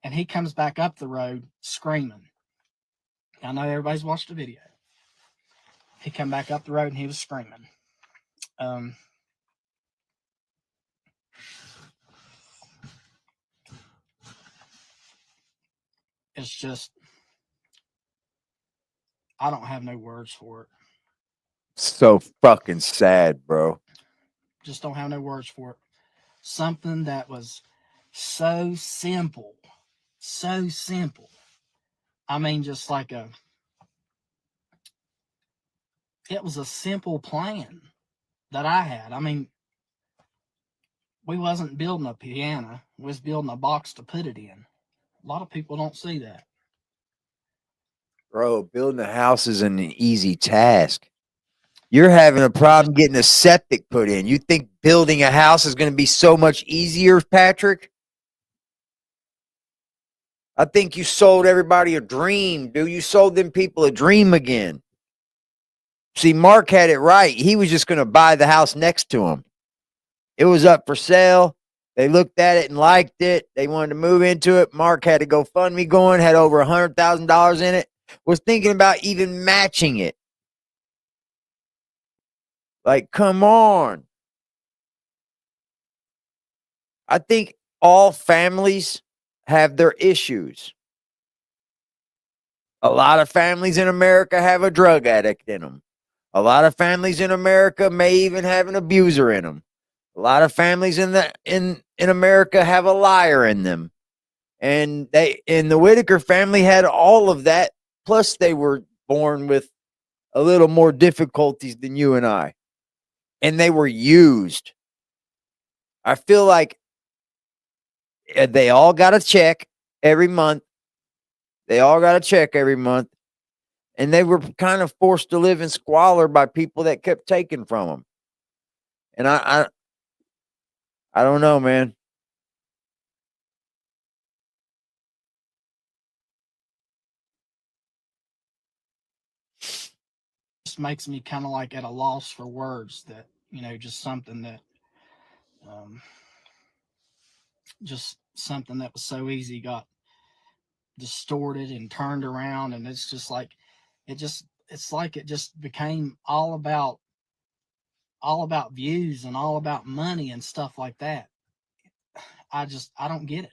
And he comes back up the road screaming. I know everybody's watched the video. He come back up the road and he was screaming. It's just, I don't have no words for it.
So fucking sad, bro.
Just don't have no words for it. Something that was so simple. So simple. I mean, just like it was a simple plan that I had. I mean, we wasn't building a piano. We was building a box to put it in. A lot of people don't see that.
Bro, building a house isn't an easy task. You're having a problem getting a septic put in. You think building a house is going to be so much easier, Patrick? I think you sold everybody a dream, dude. You sold them people a dream again. See, Mark had it right. He was just going to buy the house next to him. It was up for sale. They looked at it and liked it. They wanted to move into it. Mark had a GoFundMe going, had over $100,000 in it. Was thinking about even matching it. Like, come on. I think all families have their issues. A lot of families in America have a drug addict in them. A lot of families in America may even have an abuser in them. A lot of families in America have a liar in them. And the Whitaker family had all of that. Plus, they were born with a little more difficulties than you and I. And they were used. I feel like they all got a check every month. They all got a check every month. And they were kind of forced to live in squalor by people that kept taking from them. And I don't know, man.
Just makes me kind of like at a loss for words. That just something that, just something that was so easy got distorted and turned around, and it's just like it's like it just became all about views and all about money and stuff like that. I don't get it.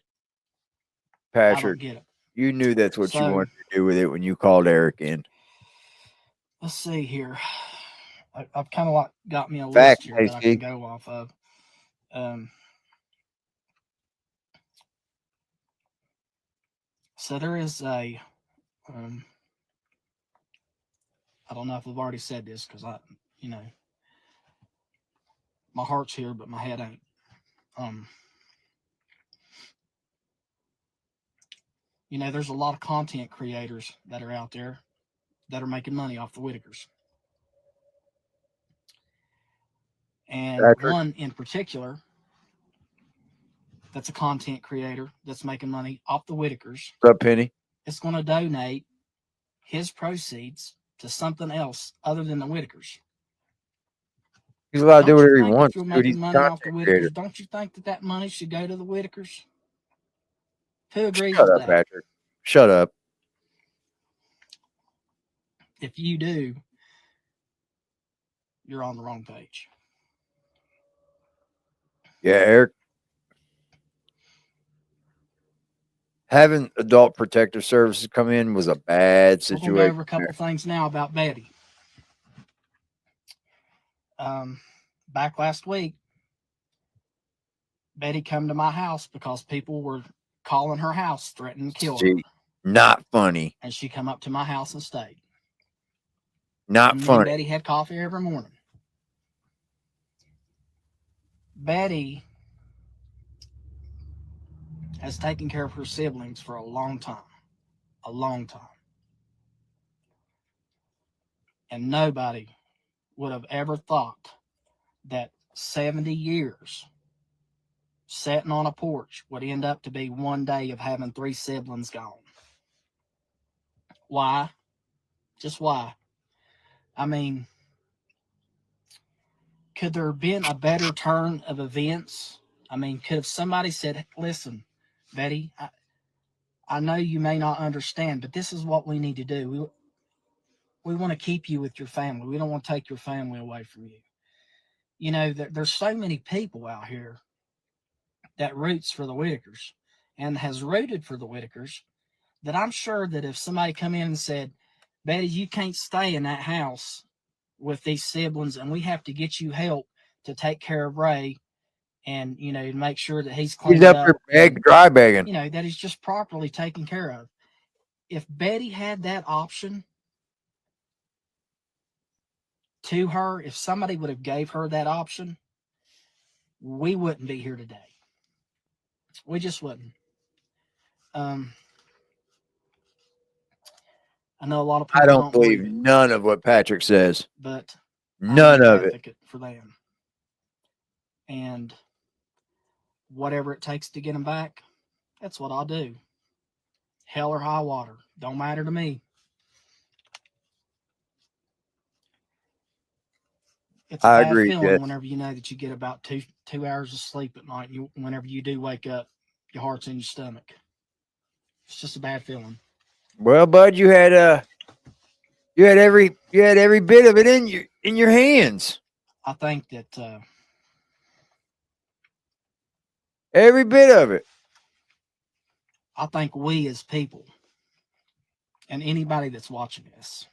I don't
Patrick,
get it.
you knew that's what you
So
wanted to do with it when you called Eric in.
let's see here. I've kind of like got me a
Fact,
list here that I
AC.
can go off of. So there is a, I don't know if I've already said this because my heart's here, but my head ain't. There's a lot of content creators that are out there that are making money off the Whitakers. And
Patrick.
one in particular that's a content creator that's making money off the Whitakers
What's up, Penny?
is going to donate his proceeds to something else other than the Whitakers.
He's allowed to do
Don't you
whatever he
think
wants.
if you're
Dude, he's
making
a
money off the
content
Whitakers,
creator.
don't you think that money should go to the Whitakers? Who agrees
Shut
with
up,
that?
Patrick. Shut up.
If you do, you're on the wrong page.
Yeah, Eric. Having adult protective services come in was a bad
We're going to go
situation.
over a couple things now about Betty. Back last week, Betty come to my house because people were calling her house, threatening to kill her.
See, not funny.
And she come up to my house and stayed.
Not
And me and
funny.
Betty had coffee every morning. Betty has taken care of her siblings for a long time. A long time. And nobody would have ever thought that 70 years sitting on a porch would end up to be one day of having 3 siblings gone. Why? Just why? I mean, could there have been a better turn of events? I mean, could have somebody said, listen, Betty, I know you may not understand, but this is what we need to do. We want to keep you with your family. We don't want to take your family away from you. There's so many people out here that roots for the Whitakers and has rooted for the Whitakers that I'm sure that if somebody come in and said, Betty, you can't stay in that house with these siblings and we have to get you help to take care of Ray and, make sure that he's cleaned
He's up
up.
there dry begging.
That he's just properly taken care of. If Betty had that option to her, if somebody would have gave her that option, we wouldn't be here today. We just wouldn't. I know a lot of people
I don't
believe
believe
it,
none of what Patrick says.
but
None
I'm an
of it.
advocate for them. And whatever it takes to get them back, that's what I'll do. Hell or high water. Don't matter to me. It's a
I
bad
agree,
feeling
Jess.
whenever you know that you get about two hours of sleep at night. Whenever you do wake up, your heart's in your stomach. It's just a bad feeling.
Well, bud, you had every bit of it in your hands.
I think that
Every bit of it.
I think we as people and anybody that's watching this,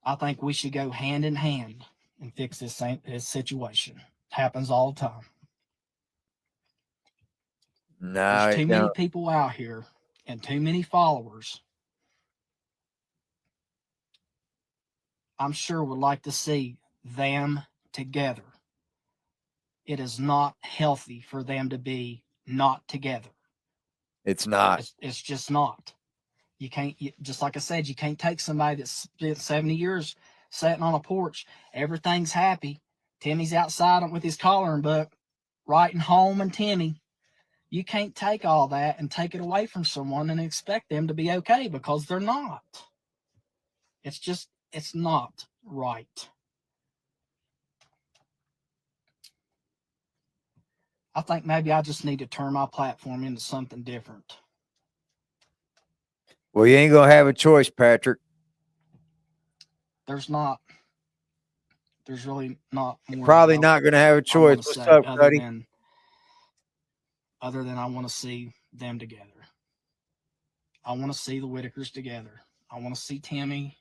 I think we should go hand in hand and fix this situation. It happens all the time.
No,
There's
it
too many
don't.
people out here and too many followers. I'm sure would like to see them together. It is not healthy for them to be not together.
It's not.
It's just not. You can't, just like I said, you can't take somebody that's spent 70 years sitting on a porch. Everything's happy. Timmy's outside with his collaring book, writing home and Timmy. You can't take all that and take it away from someone and expect them to be okay, because they're not. It's not right. I think maybe I just need to turn my platform into something different.
Well, you ain't gonna have a choice, Patrick.
There's really not more.
Probably not gonna have a choice. What's up, buddy?
Other than I want to see them together. I want to see the Whitakers together. I want to see Timmy.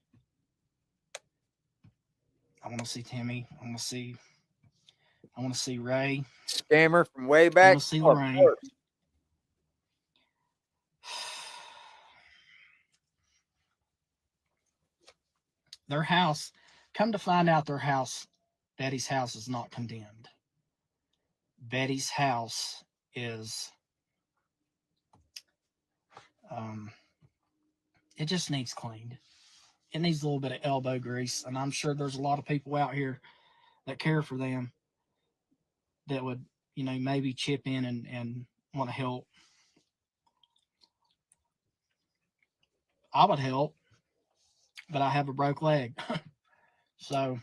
I want to see Timmy. I want to see Ray.
Scammer from way
I
back.
want to see Lorraine. Their house, come to find out, their house, Betty's house, is not condemned. Betty's house is, it just needs cleaned. It needs a little bit of elbow grease, and I'm sure there's a lot of people out here that care for them that would, maybe chip in and want to help. I would help, but I have a broke leg. So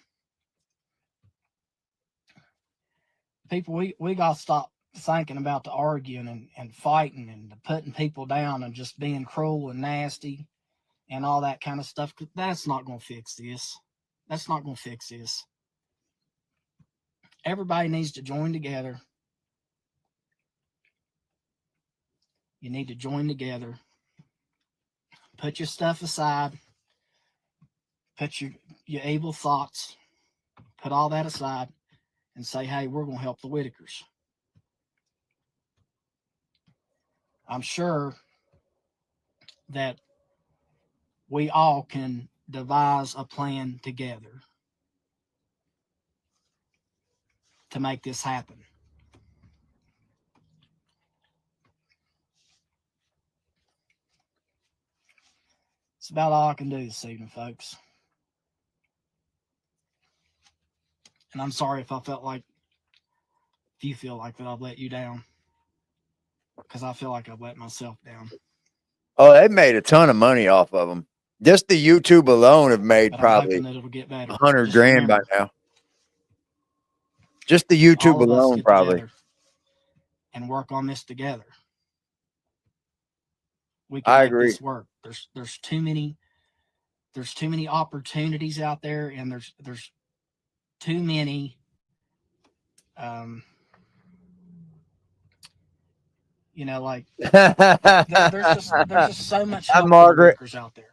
people, we got to stop thinking about the arguing and fighting and putting people down and just being cruel and nasty and all that kind of stuff. That's not going to fix this. That's not going to fix this. Everybody needs to join together. You need to join together. Put your stuff aside. Put your evil thoughts. Put all that aside and say, hey, we're going to help the Whitakers. I'm sure that we all can devise a plan together to make this happen. It's about all I can do this evening, folks. And I'm sorry if you feel like that I've let you down, because I feel like I've let myself down.
Oh, they made a ton of money off of them. Just the YouTube alone have made
But
probably
I'm hoping that it'll get better.
100
Just
grand by
remember,
now. Just the YouTube
all of us
alone,
get
probably.
together and work on this together. We
I
can make
agree.
this work. There's too many opportunities out there, and there's too many there's just so much help for the workers out there.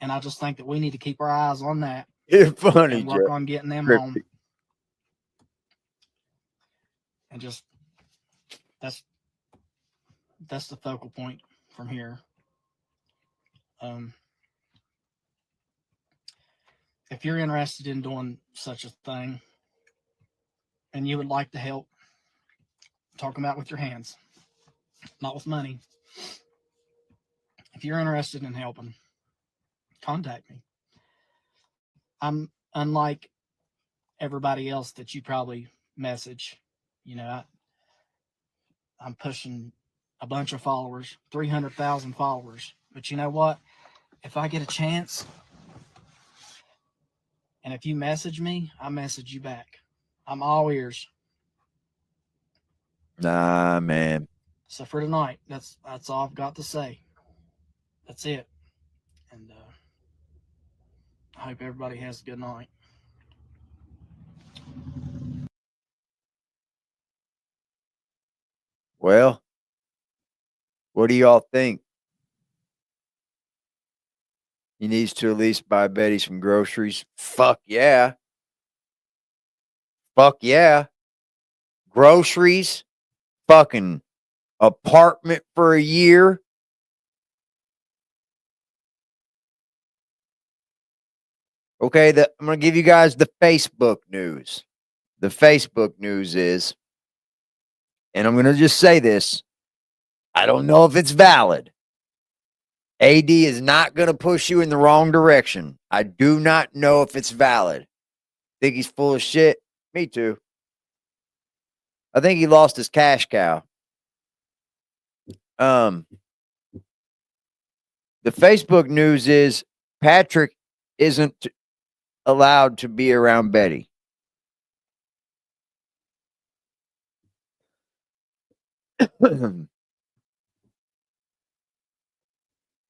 And I just think that we need to keep our eyes on that.
You're funny,
and work
Joe.
on getting them home. And just that's the focal point from here. If you're interested in doing such a thing and you would like to help, talk about with your hands, not with money. If you're interested in helping, contact me. I'm unlike everybody else that you probably message. I'm pushing a bunch of followers, 300,000 followers. But you know what? If I get a chance, and if you message me, I message you back. I'm all ears.
Nah, man.
So for tonight, that's all I've got to say. That's it. And I hope everybody has a good night.
Well, what do y'all think? He needs to at least buy Betty some groceries. Fuck yeah. Fuck yeah. Groceries. Fucking apartment for a year. Okay, I'm going to give you guys the Facebook news. The Facebook news is, and I'm going to just say this, I don't know if it's valid. AD is not going to push you in the wrong direction. I do not know if it's valid. Think he's full of shit? Me too. I think he lost his cash cow. The Facebook news is Patrick isn't allowed to be around Betty.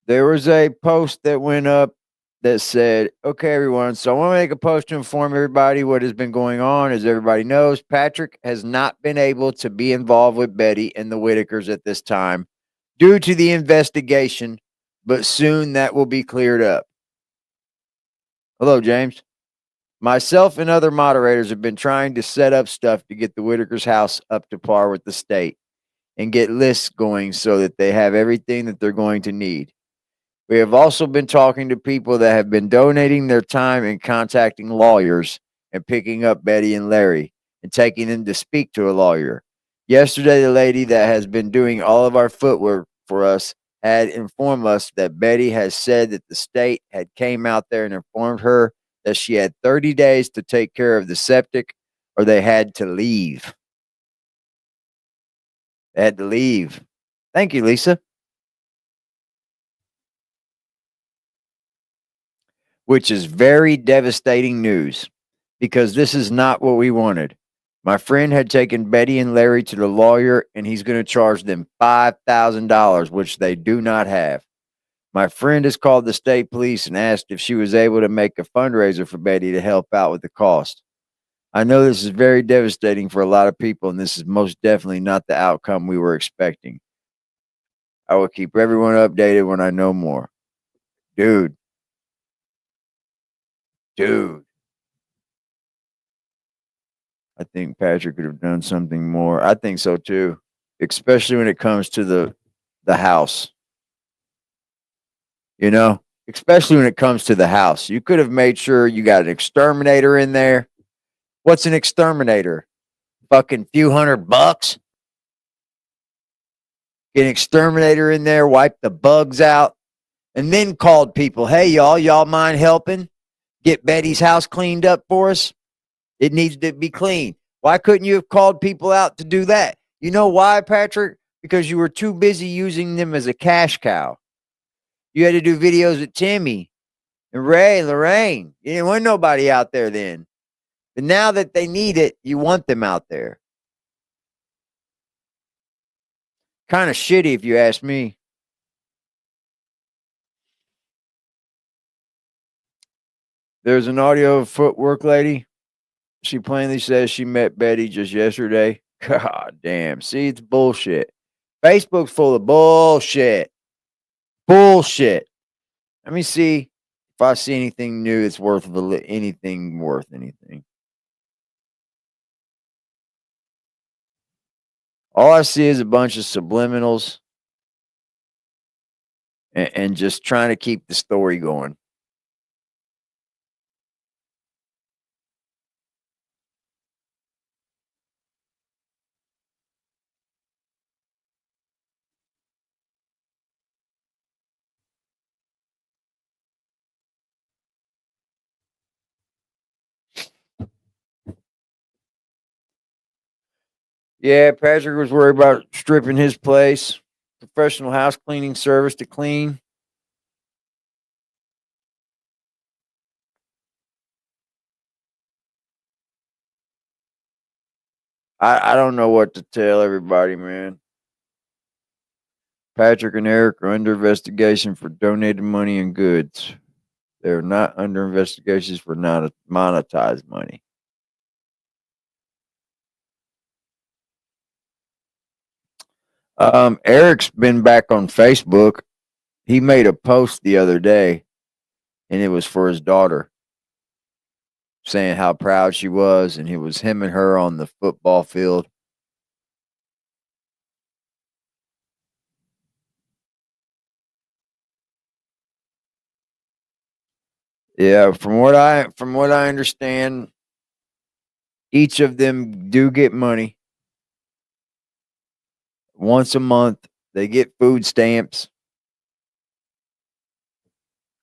There was a post that went up that said, okay, everyone, so I want to make a post to inform everybody what has been going on. As everybody knows, Patrick has not been able to be involved with Betty and the Whitakers at this time due to the investigation, but soon that will be cleared up. Hello, James. Myself and other moderators have been trying to set up stuff to get the Whitakers' house up to par with the state and get lists going so that they have everything that they're going to need. We have also been talking to people that have been donating their time and contacting lawyers and picking up Betty and Larry and taking them to speak to a lawyer. Yesterday, the lady that has been doing all of our footwork for us had informed us that Betty has said that the state had came out there and informed her that she had 30 days to take care of the septic or they had to leave. They had to leave. Thank you, Lisa. Which is very devastating news because this is not what we wanted. My friend had taken Betty and Larry to the lawyer, and he's going to charge them $5,000, which they do not have. My friend has called the state police and asked if she was able to make a fundraiser for Betty to help out with the cost. I know this is very devastating for a lot of people, and this is most definitely not the outcome we were expecting. I will keep everyone updated when I know more. Dude. I think Patrick could have done something more. I think so too, especially when it comes to the house. You know, especially when it comes to the house. You could have made sure you got an exterminator in there. What's an exterminator? Fucking few $100. Get an exterminator in there, wipe the bugs out, and then called people. Hey, y'all mind helping get Betty's house cleaned up for us? It needs to be clean. Why couldn't you have called people out to do that? You know why, Patrick? Because you were too busy using them as a cash cow. You had to do videos with Timmy and Ray, Lorraine. You didn't want nobody out there then. But now that they need it, you want them out there. Kind of shitty if you ask me. There's an audio footwork lady. She plainly says she met Betty just yesterday. God damn. See, it's bullshit. Facebook's full of bullshit. Bullshit. Let me see if I see anything new that's worth anything worth anything. All I see is a bunch of subliminals and just trying to keep the story going. Yeah, Patrick was worried about stripping his place. Professional house cleaning service to clean. I don't know what to tell everybody, man. Patrick and Eric are under investigation for donated money and goods. They're not under investigations for not monetized money. Eric's been back on Facebook. He made a post the other day, and it was for his daughter, saying how proud she was, and it was him and her on the football field. Yeah, from what I understand, each of them do get money once a month. They get food stamps.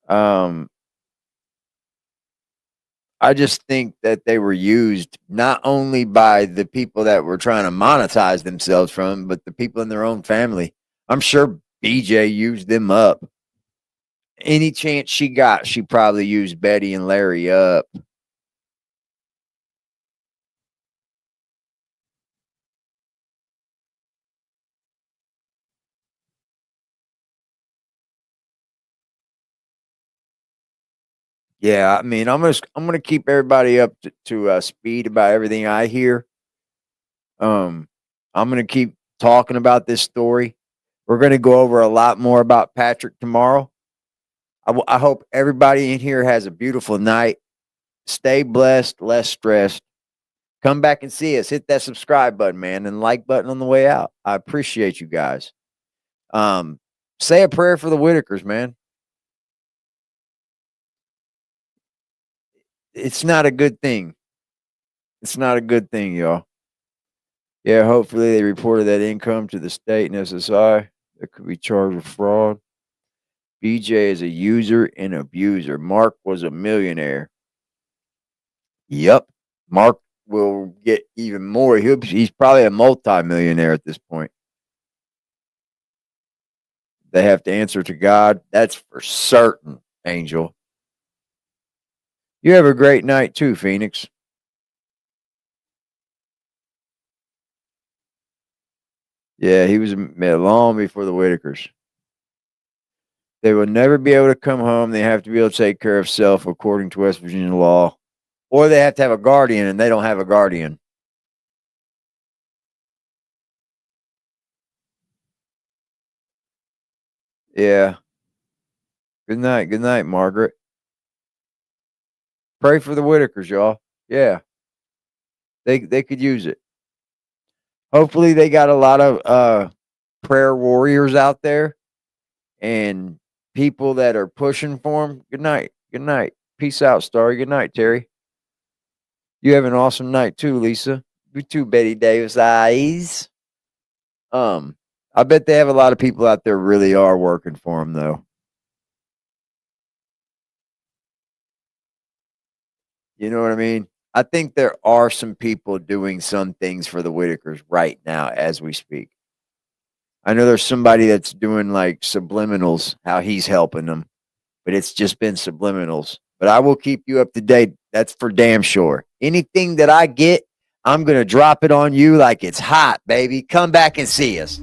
Um, I just think that they were used not only by the people that were trying to monetize themselves from, but the people in their own family. I'm sure BJ used them up. Any chance she got, she probably used Betty and Larry up. Yeah, I mean, I'm gonna keep everybody up to speed about everything I hear. Um, I'm gonna keep talking about this story. We're gonna go over a lot more about Patrick tomorrow. I hope everybody in here has a beautiful night. Stay blessed, less stressed. Come back and see us. Hit that subscribe button, man, and like button on the way out. I appreciate you guys. Um, say a prayer for the Whitakers, man. It's not a good thing. It's not a good thing, y'all. Yeah, hopefully they reported that income to the state and SSI that could be charged with fraud. BJ is a user and abuser. Mark was a millionaire. Yep. Mark will get even more. He's probably a multi-millionaire at this point. They have to answer to God. That's for certain, Angel. You have a great night too, Phoenix. Yeah, he was long before the Whitakers. They will never be able to come home. They have to be able to take care of self according to West Virginia law. Or they have to have a guardian, and they don't have a guardian. Yeah. Good night. Good night, Margaret. Pray for the Whitakers, y'all. Yeah. They could use it. Hopefully they got a lot of prayer warriors out there and people that are pushing for them. Good night. Good night. Peace out, Starry. Good night, Terry. You have an awesome night too, Lisa. You too, Betty Davis eyes. I bet they have a lot of people out there really are working for them though. You know what I mean? I think there are some people doing some things for the Whitakers right now as we speak. I know there's somebody that's doing like subliminals, how he's helping them, but it's just been subliminals. But I will keep you up to date. That's for damn sure. Anything that I get, I'm going to drop it on you like it's hot, baby. Come back and see us.